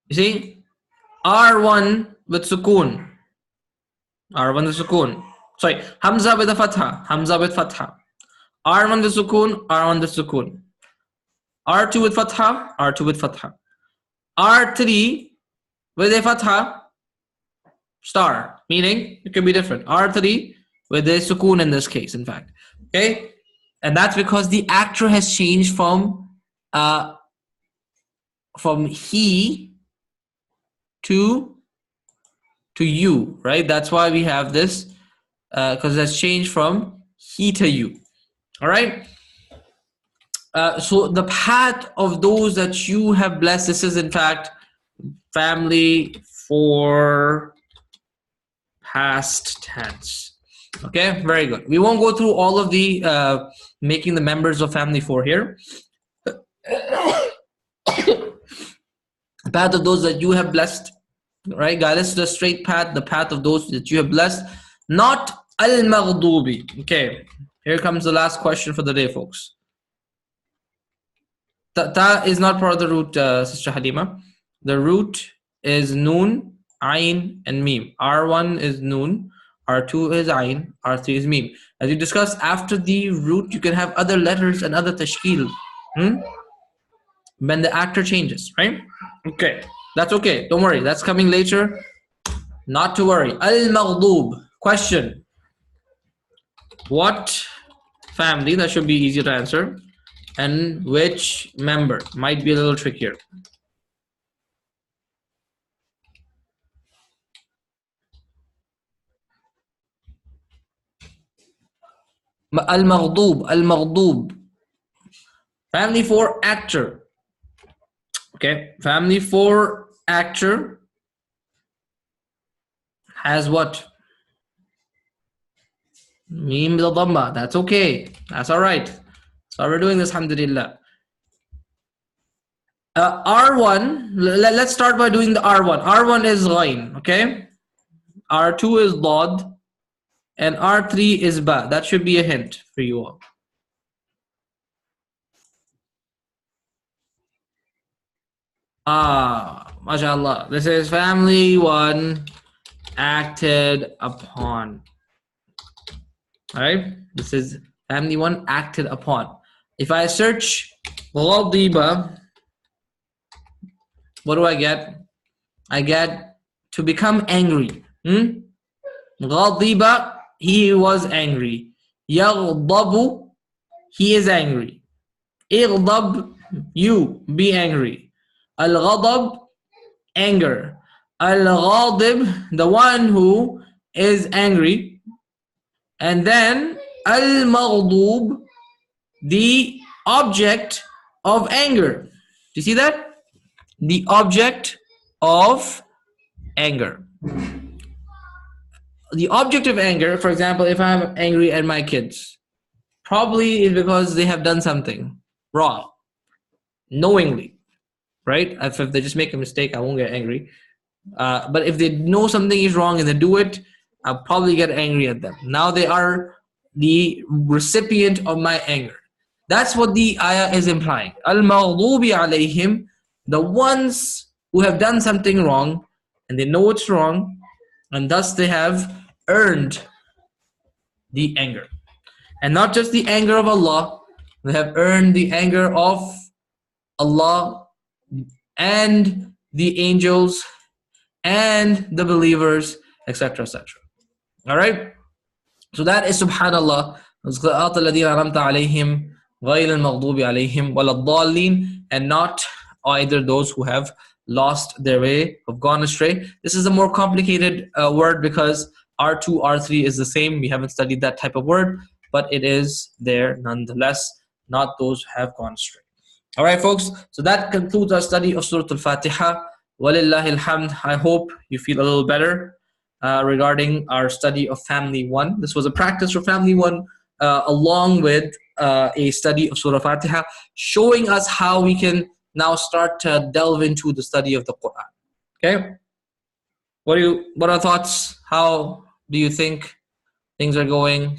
S1: You see? R1 with sukoon. R1 with sukoon. Sorry, Hamza with a fatha. Hamza with fatha. R1 with sukoon. R1 with sukoon. R2 with fatha. R2 with fatha. R3 with a fatha star. Meaning, it could be different. R3 with a sukoon in this case, in fact. Okay? And that's because the actor has changed from he to you, right? That's why we have this, because that's changed from he to you. All right. So the path of those that you have blessed, this is in fact family 4 past tense. Okay, very good. We won't go through all of the making the members of family 4 here. The path of those that you have blessed, right? Guys, this is the straight path, the path of those that you have blessed, not al-maghdubi. Okay, here comes the last question for the day, folks. Ta is not part of the root, Sister Halima. The root is noon, ayn, and meme. R1 is noon, R2 is ayn, R3 is meme. As we discussed, after the root, you can have other letters and other tashkeel. When the actor changes, right? Okay, that's okay. Don't worry, that's coming later. Not to worry. Al-Maghdub. Question. What family? That should be easy to answer. And which member? Might be a little trickier. Al-Maghdub. Al-Maghdub. Family 4 actor. Okay, family 4 actor has what? Meme bil dhamma. That's okay. That's all right. So we're doing this, alhamdulillah. R1, let's start by doing the R1. R1 is ghain, okay? R2 is dad. and R3 is ba. That should be a hint for you all. MashaAllah. This is family 1 acted upon. Alright? This is family 1 acted upon. If I search ghadiba, what do I get? I get to become angry. Ghadiba, he was angry. Yaghdabu, he is angry. Ighdab, you, be angry. Al-ghadab, anger. Al-ghadib, the one who is angry. And then al-maghdub, the object of anger. Do you see that? The object of anger. The object of anger, for example, if I'm angry at my kids, probably is because they have done something wrong, knowingly, right? If they just make a mistake, I won't get angry. But if they know something is wrong and they do it, I'll probably get angry at them. Now they are the recipient of my anger. That's what the ayah is implying. Al-maghdubi alayhim, the ones who have done something wrong and they know it's wrong, and thus they have earned the anger. And not just the anger of Allah, they have earned the anger of Allah and the angels and the believers, etc., etc. All right? So that is subhanallah. And not either those who have lost their way, have gone astray. This is a more complicated word because R2, R3 is the same. We haven't studied that type of word, but it is there nonetheless, not those who have gone astray. All right, folks. So that concludes our study of Surah Fatiha. Walillahi alhamd. I hope you feel a little better regarding our study of Family 1. This was a practice for Family 1 along with a study of Surah Fatiha, showing us how we can now start to delve into the study of the Quran. Okay? What are thoughts? How do you think things are going?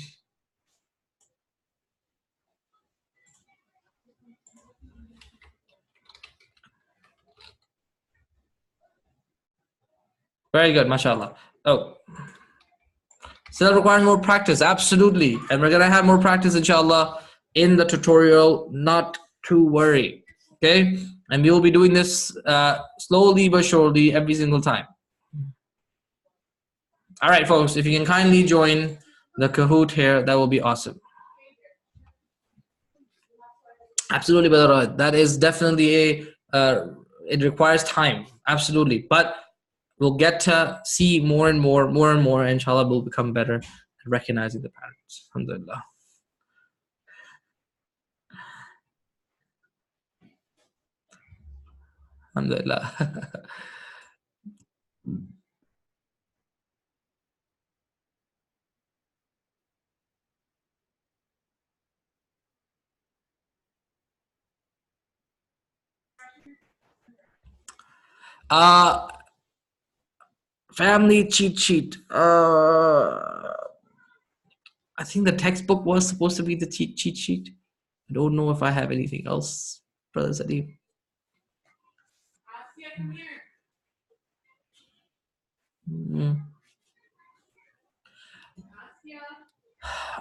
S1: Very good, mashallah. Oh, still requires more practice, absolutely. And we're gonna have more practice, inshallah, in the tutorial, not to worry. Okay? And we will be doing this slowly but surely every single time. All right, folks, if you can kindly join the Kahoot here, that will be awesome. Absolutely, Brother Rohit. That is definitely it requires time, absolutely. But we'll get to see more and more, and inshallah we'll become better at recognizing the patterns. Alhamdulillah. Alhamdulillah. Family cheat sheet. I think the textbook was supposed to be the cheat sheet. I don't know if I have anything else, Brother Sadeem.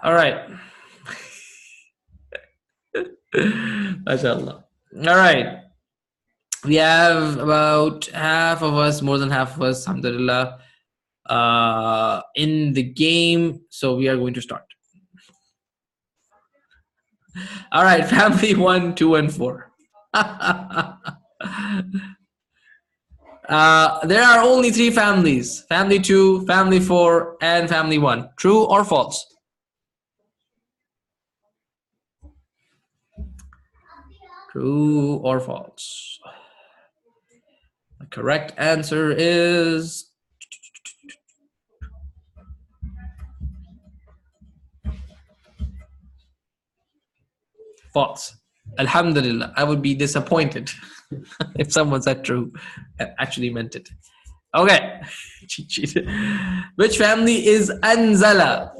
S1: All right. MashaAllah. All right. We have about half of us, more than half of us, alhamdulillah, in the game. So we are going to start. All right, family 1, 2, and 4. There are only 3 families: family 2, family 4, and family 1. True or false? True or false? The correct answer is false. Alhamdulillah. I would be disappointed if someone said true and actually meant it. Okay. Cheat sheet. Which family is Anzala?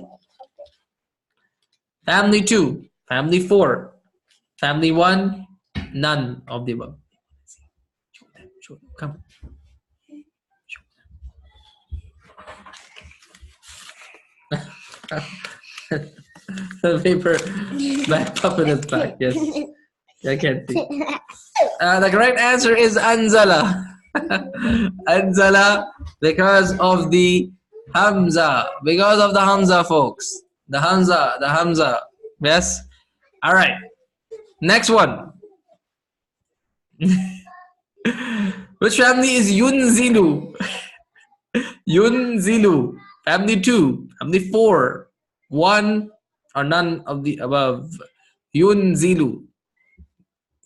S1: Family 2, family 4, family 1, none of the above. Show them. Come. The paper back puppet is back. Yes. I can't see. The correct answer is Anzala. Anzala because of the Hamza. Because of the Hamza, folks. The Hamza. The Hamza. Yes. All right. Next one. Which family is Yunzilu? Yunzilu. Family 2, family 4, 1 or none of the above. Yunzilu.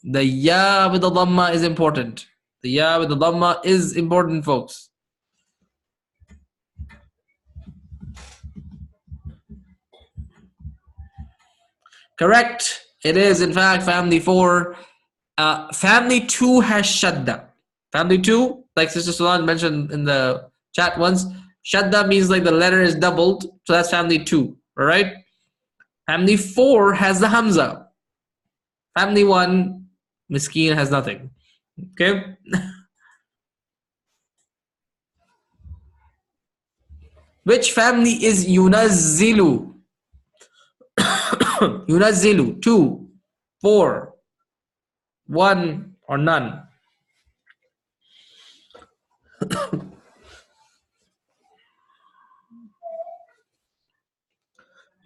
S1: The ya with the dhamma is important. The ya with the dhamma is important, folks. Correct. It is, in fact, family 4. Family 2 has shadda. Family 2, like Sister Sulan mentioned in the chat once, shadda means like the letter is doubled. So that's family 2. All right. Family 4 has the hamza. Family 1, miskeen, has nothing. Okay. Which family is yunazzilu? Yunazzilu. 2, 4, 1 or none.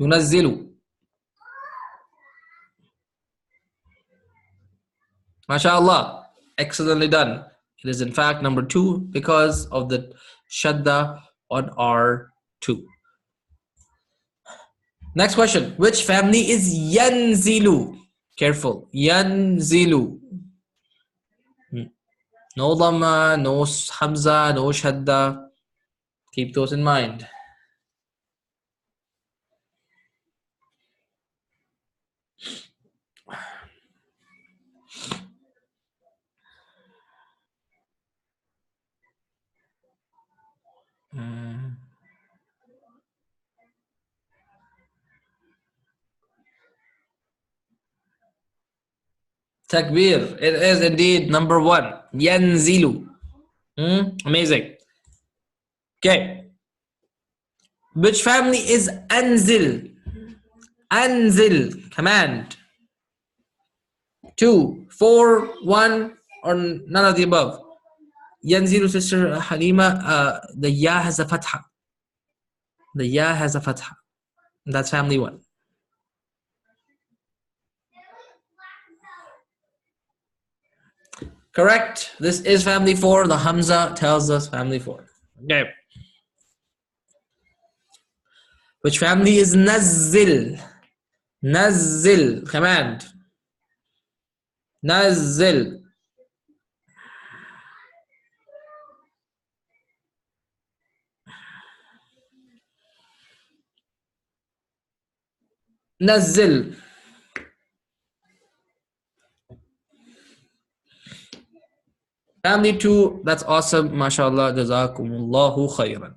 S1: Yunazzilu. MashaAllah. Excellently done. It is in fact number 2 because of the shadda on R2. Next question. Which family is yanzilu? Careful. Yanzilu. No dhamma, no hamza, no shadda. Keep those in mind. Takbir. It is indeed number 1. Yanzilu. Amazing. Okay. Which family is anzil? Anzil. Command. 2, 4, 1 or none of the above. Yanzilu, Sister Halima, the ya has a fatha. The ya has a fatha. That's family 1. Correct. This is family 4. The hamza tells us family 4. Okay. Which family is nazzil? Nazzil. Command. Nazzil. Nazzil. Family 2, that's awesome. MashaAllah. Jazakumullahu khairan.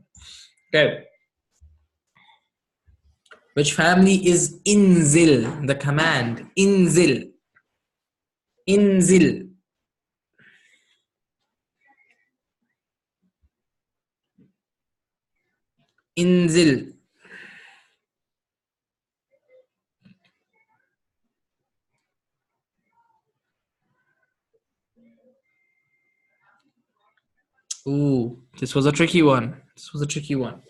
S1: Okay. Which family is inzil? The command. Inzil. Inzil. Inzil. Ooh, this was a tricky one. This was a tricky one.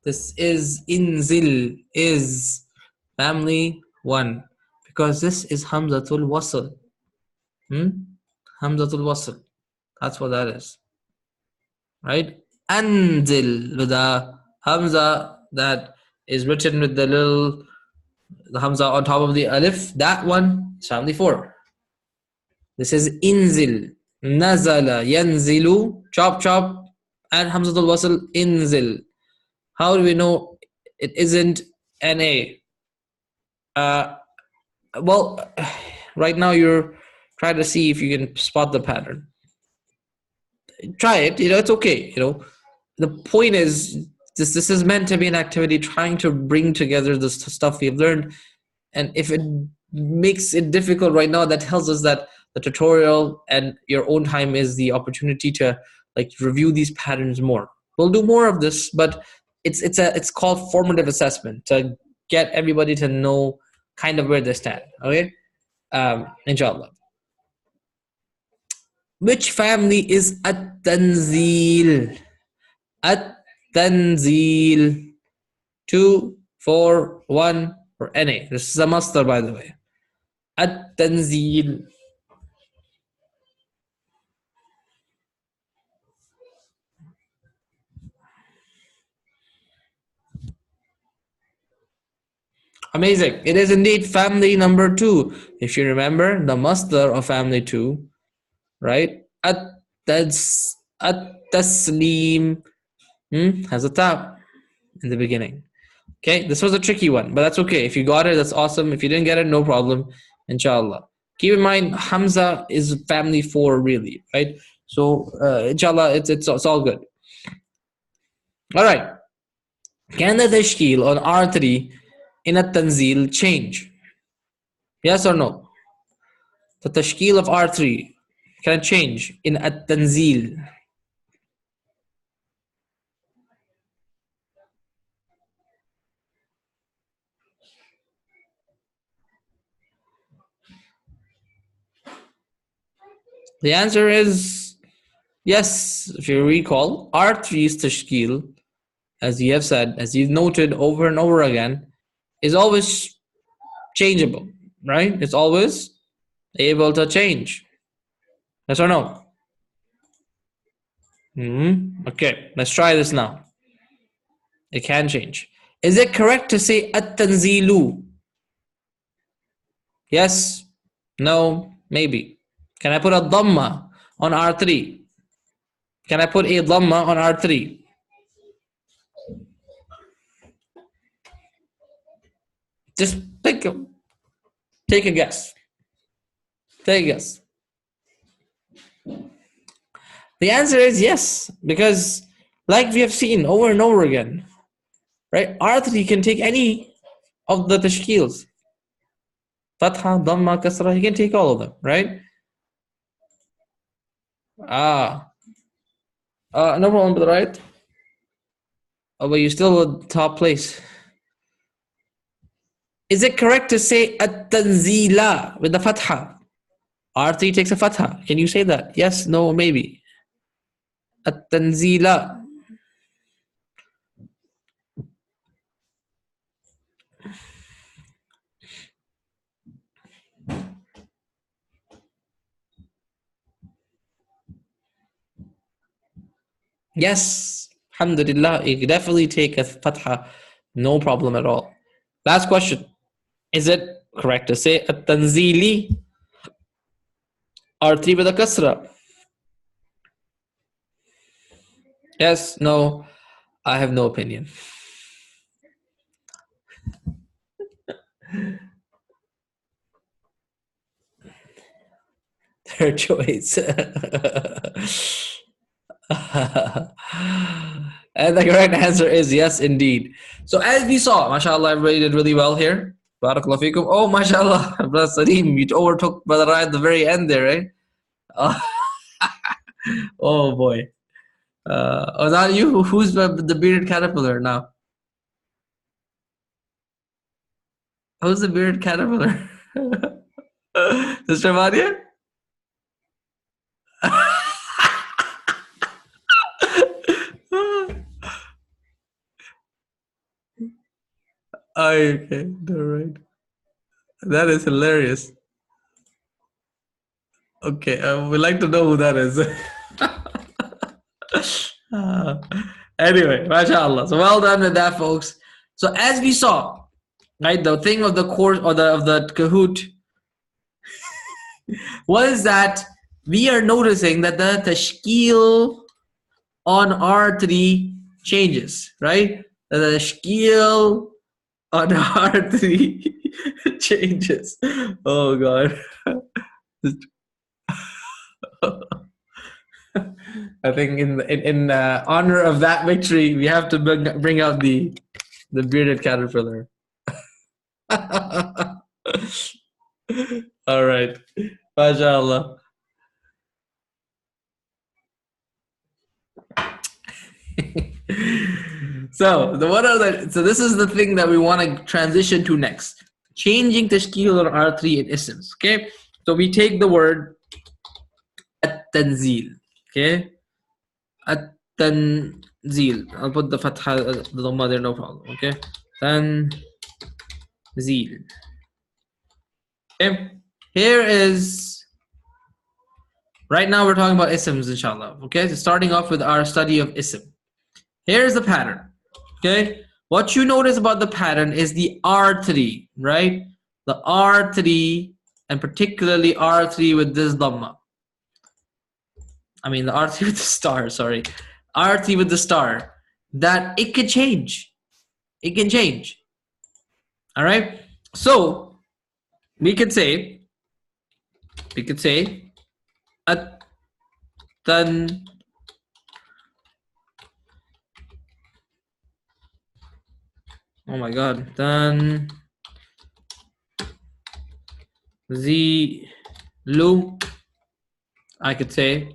S1: This is inzil, is family 1, because this is hamzatul wasl. Hamzatul wasl. That's what that is. Right? Anzil, with the hamza that is written with the hamza on top of the alif. That one is family 4. This is inzil. Nazala, yanzilu, chop chop, and hamzatul wasl, inzil. How do we know it isn't NA? Well, right now you're trying to see if you can spot the pattern. Try it, it's okay, the point is, this is meant to be an activity trying to bring together the stuff we've learned. And if it makes it difficult right now, that tells us that the tutorial and your own time is the opportunity to like review these patterns more. We'll do more of this, but it's called formative assessment to get everybody to know kind of where they stand. Okay, inshallah. Which family is at-tanzil? At-tanzil. 2, 4, 1, or NA. This is a master, by the way. At-tanzil. Amazing. It is indeed family number 2. If you remember, the master of family 2, right? At-taslim has a ta in the beginning. Okay, this was a tricky one, but that's okay. If you got it, that's awesome. If you didn't get it, no problem, inshallah. Keep in mind, Hamza is family 4, really, right? So, inshallah, it's all good. All right. Can the tashkeel on R3 in a tanzil change? Yes or no? The tashkeel of R3 can change in a tanzil. The answer is yes. If you recall, R3's tashkeel, as you have said, as you've noted over and over again, is always changeable, right? It's always able to change. Yes or no? Okay, let's try this now. It can change. Is it correct to say at-tanzilu? Yes, no, maybe. Can I put a dhamma on R3? Can I put a dhamma on R3? Just take a guess. Take a guess. The answer is yes, because like we have seen over and over again, right? R3 can take any of the tashkeels. Fatha, dhamma, kasra, he can take all of them, right? No problem, but right? Oh, but you're still at top place. Is it correct to say at-tanzila with the fatha? R3 takes a fatha. Can you say that? Yes, no, maybe. At-tanzila. Yes, alhamdulillah, you can definitely take a fatha, no problem at all. Last question. Is it correct to say at-tanzili? R3 with a kasra? Yes, no, I have no opinion. Their choice. And the correct answer is yes, indeed. So as we saw, mashallah, everybody did really well here. Barakallahu feekum. Oh, mashallah, Brother Salim, you overtook Brother Rai at the very end there, right? Oh boy. Oh, not you. Who's the bearded caterpillar now? Who's the bearded caterpillar? Sister Maria? Okay, all right. That is hilarious. Okay, we'd like to know who that is. Anyway, mashallah. So well done with that, folks. So as we saw, right, the thing of the course or of the Kahoot was that we are noticing that the tashkeel on R3 changes, right? The tashkeel on R3 changes. Oh God. I think in honor of that victory, we have to bring out the bearded caterpillar. All right, mashallah. So this is the thing that we want to transition to next. Changing tashkeel on R3 in isms. Okay, so we take the word at-tanzil. Okay, at-tanzil. I'll put the fatha, the dhamma there, no problem. Okay, tanzil. Okay, here is. Right now we're talking about isms, inshallah. Okay, so starting off with our study of ism. Here's the pattern. Okay, what you notice about the pattern is the R3, right? The R3, and particularly R3 with this dhamma. I mean the R3 with the star, sorry. R3 with the star. That it can change. It can change. All right? So, we could say, at-tan, oh my god, tanzilu. I could say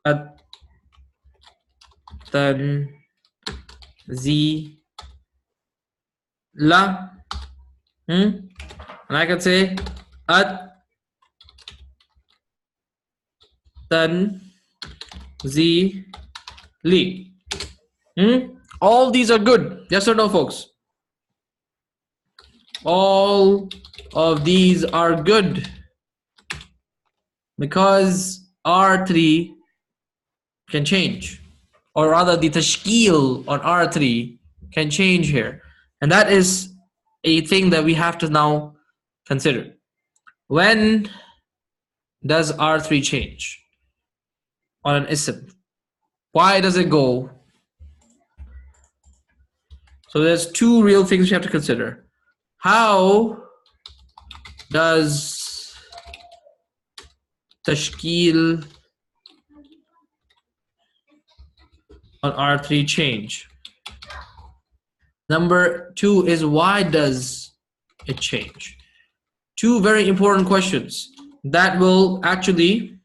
S1: at-tanzila. And I could say at-tanzili. All these are good. Yes or no, folks? All of these are good because R3 can change, or rather the tashkeel on R3 can change here, and that is a thing that we have to now consider. When does R3 change on an ism? Why does it go? So there's two real things we have to consider. How does tashkeel on R3 change? Number two is, why does it change? Two very important questions that will actually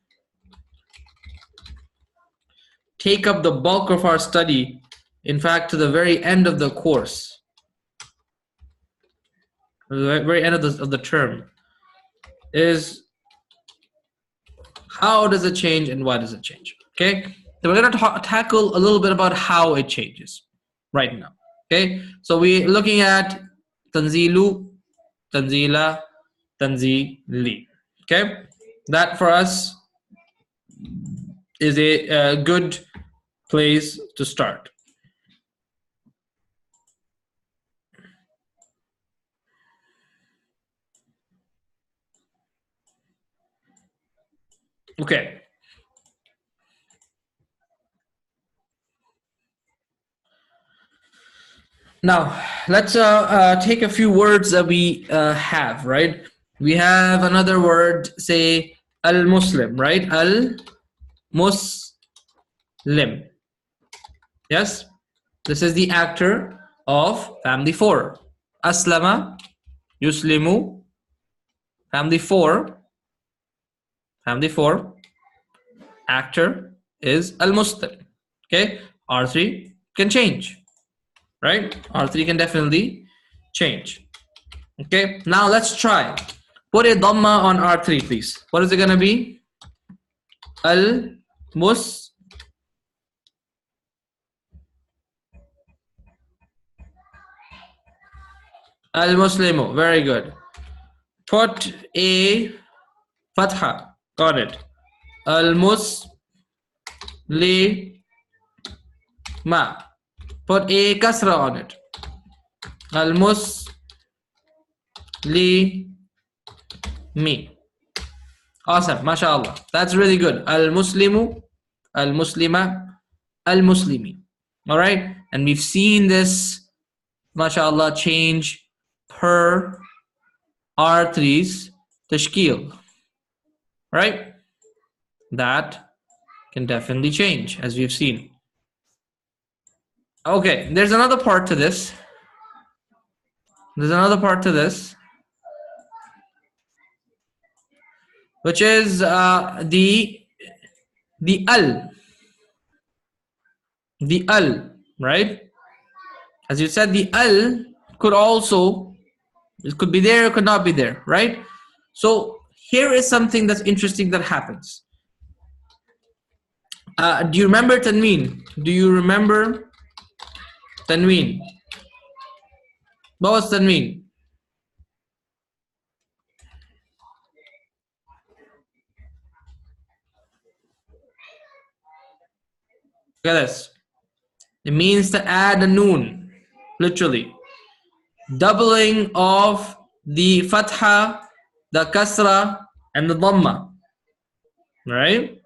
S1: take up the bulk of our study, in fact, to the very end of the course, the very end of the term, is how does it change and why does it change? Okay, so we're going to tackle a little bit about how it changes right now. Okay, so we're looking at tanzilu, tanzila, tanzili. Okay, that for us is a good place to start. Okay. Now, let's take a few words that we have, right? We have another word, say, al-Muslim, right? Al-Muslim. Yes? This is the actor of family 4. Aslama, Yuslimu, family 4. Family 4. Actor is al-Muslim. Okay? R3 can change. Right? R3 can definitely change. Okay, now let's try. Put a dhamma on R3, please. What is it going to be? Al-Muslimu. Very good. Put a fatha. Got it. Al-Muslima. Put a kasra on it. Al-Muslimi. Awesome, mashallah. That's really good. Al-Muslimu, Al-Muslima, Al-Muslimi. All right, and we've seen this, mashallah, change per R3's tashkeel. Right? that can definitely change, as we've seen. Okay, there's another part to this. There's another part to this, which is the al. The al, right? As you said, the al could also, it could be there, it could not be there, right? So here is something that's interesting that happens. Do you remember tanween? Do you remember tanween? What was tanween? Look at this. It means to add a noon, literally. Doubling of the fatha, the kasra, and the dhamma. Right?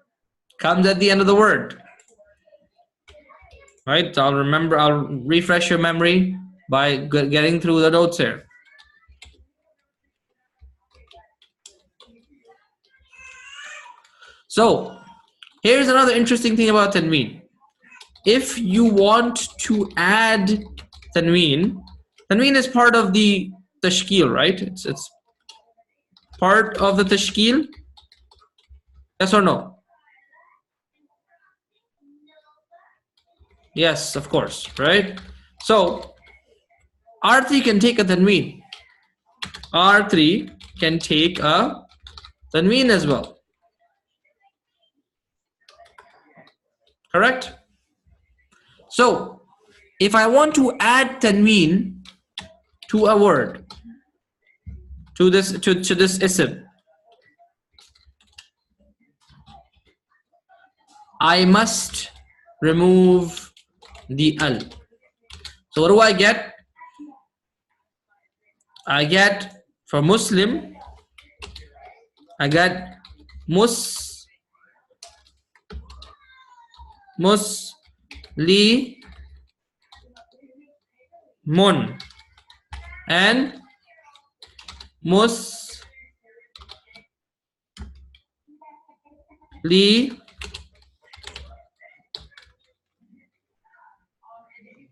S1: Comes at the end of the word. Right? I'll refresh your memory by getting through the notes here. So, here's another interesting thing about tanween. If you want to add tanween, tanween is part of the tashkeel, right? It's part of the tashkeel. Yes or no? Yes, of course, right? So, R3 can take a tanween. R3 can take a tanween as well. Correct? So, if I want to add tanween to a word, to this ism, I must remove the al. So what do I get? I get for Muslim, I get mun and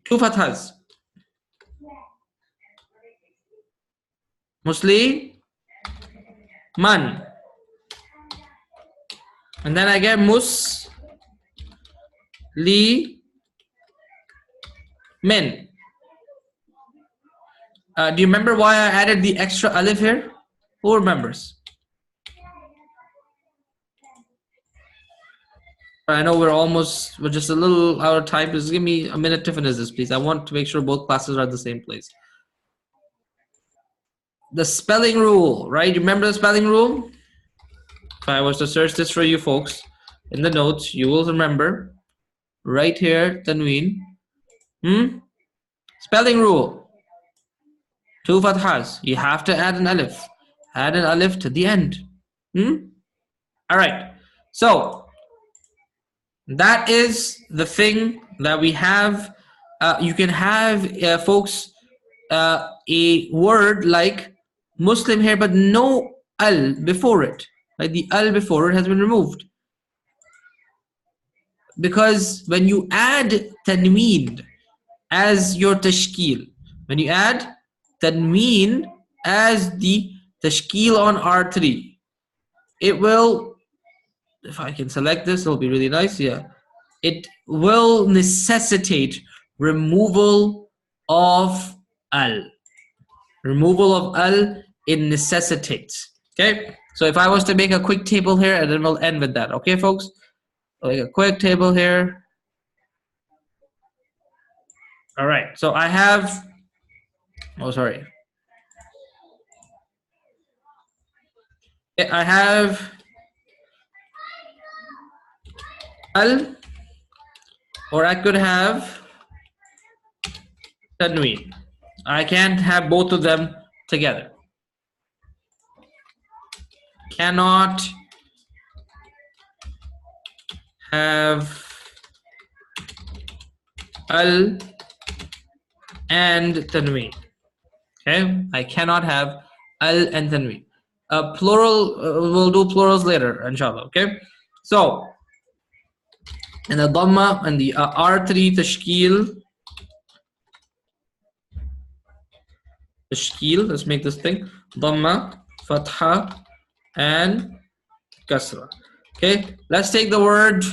S1: two fathas. Man. And then I get men. Do you remember why I added the extra alif here? Who remembers? I know we're just a little out of time. Just give me a minute to finish this, please. I want to make sure both classes are at the same place. The spelling rule, right? You remember the spelling rule? If I was to search this for you folks in the notes, you will remember right here, tanween. Spelling rule. Two fathas. You have to add an alif. Add an alif to the end. All right. So that is the thing that we have. You can have, folks, a word like Muslim here, but no al before it. Right? The al before it has been removed. Because when you add tanween as your tashkeel, when you add tanween as the tashkeel on R3, it will, if I can select this, it'll be really nice. Yeah, it will necessitate removal of al. Removal of al, it necessitates. Okay, so if I was to make a quick table here, and then we'll end with that. Okay, folks, like a quick table here. All right, so I have, oh sorry, I have al, or I could have tanween. I can't have both of them together. Cannot have al and tanween. Okay, I cannot have al and tanween. Plural, we'll do plurals later, inshallah. Okay, So, and the dhamma and the R3 tashkeel. Tashkeel, let's make this thing. Dhamma, fatha, and kasra. Okay, let's take the word.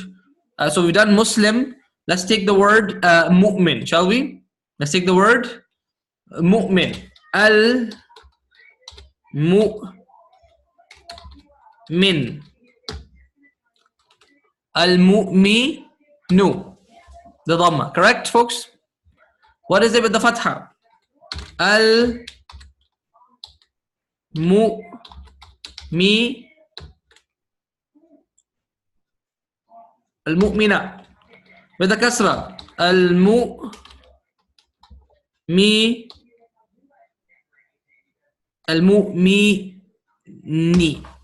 S1: So we've done Muslim. Let's take the word mu'min, shall we? Let's take the word mu'min. Al mu'min. Al mu'minu. The dhamma, correct, folks? What is it with the fatha? Al المؤمنة. With the kasra. المؤمني.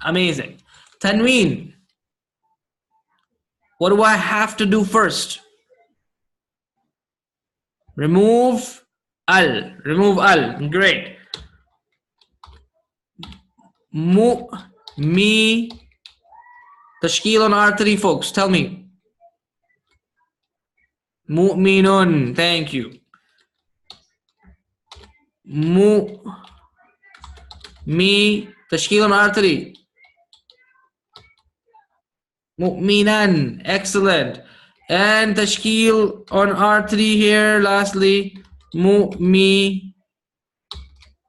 S1: Amazing. Tanween. What do I have to do first? Remove al. Remove al. Great. Tashkeel on R3, folks. Tell me. Mu'minun. Thank you. Tashkeel on R3. Mu'minan. Excellent. And tashkeel on R3 here. Lastly, mu'minin.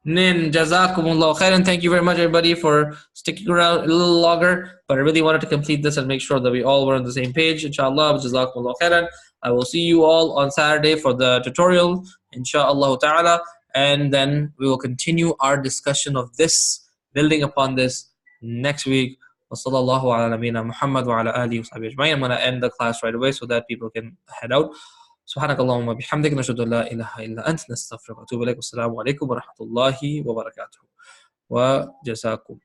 S1: Jazakumullah khairan. Thank you very much, everybody, for sticking around a little longer. But I really wanted to complete this and make sure that we all were on the same page. Inshallah. Jazakumullah khairan. I will see you all on Saturday for the tutorial. Inshallah ta'ala. And then we will continue our discussion of this, building upon this next week. وصلى الله على نبينا محمد وعلى آله وصحبه أجمعين. I'm going to end the class right away so that people can head out. سبحانك اللهم وبحمدك نشهد أن لا إله إلا أنت نستغفرك ونتوب إليك والسلام عليكم ورحمة الله وبركاته وجزاكم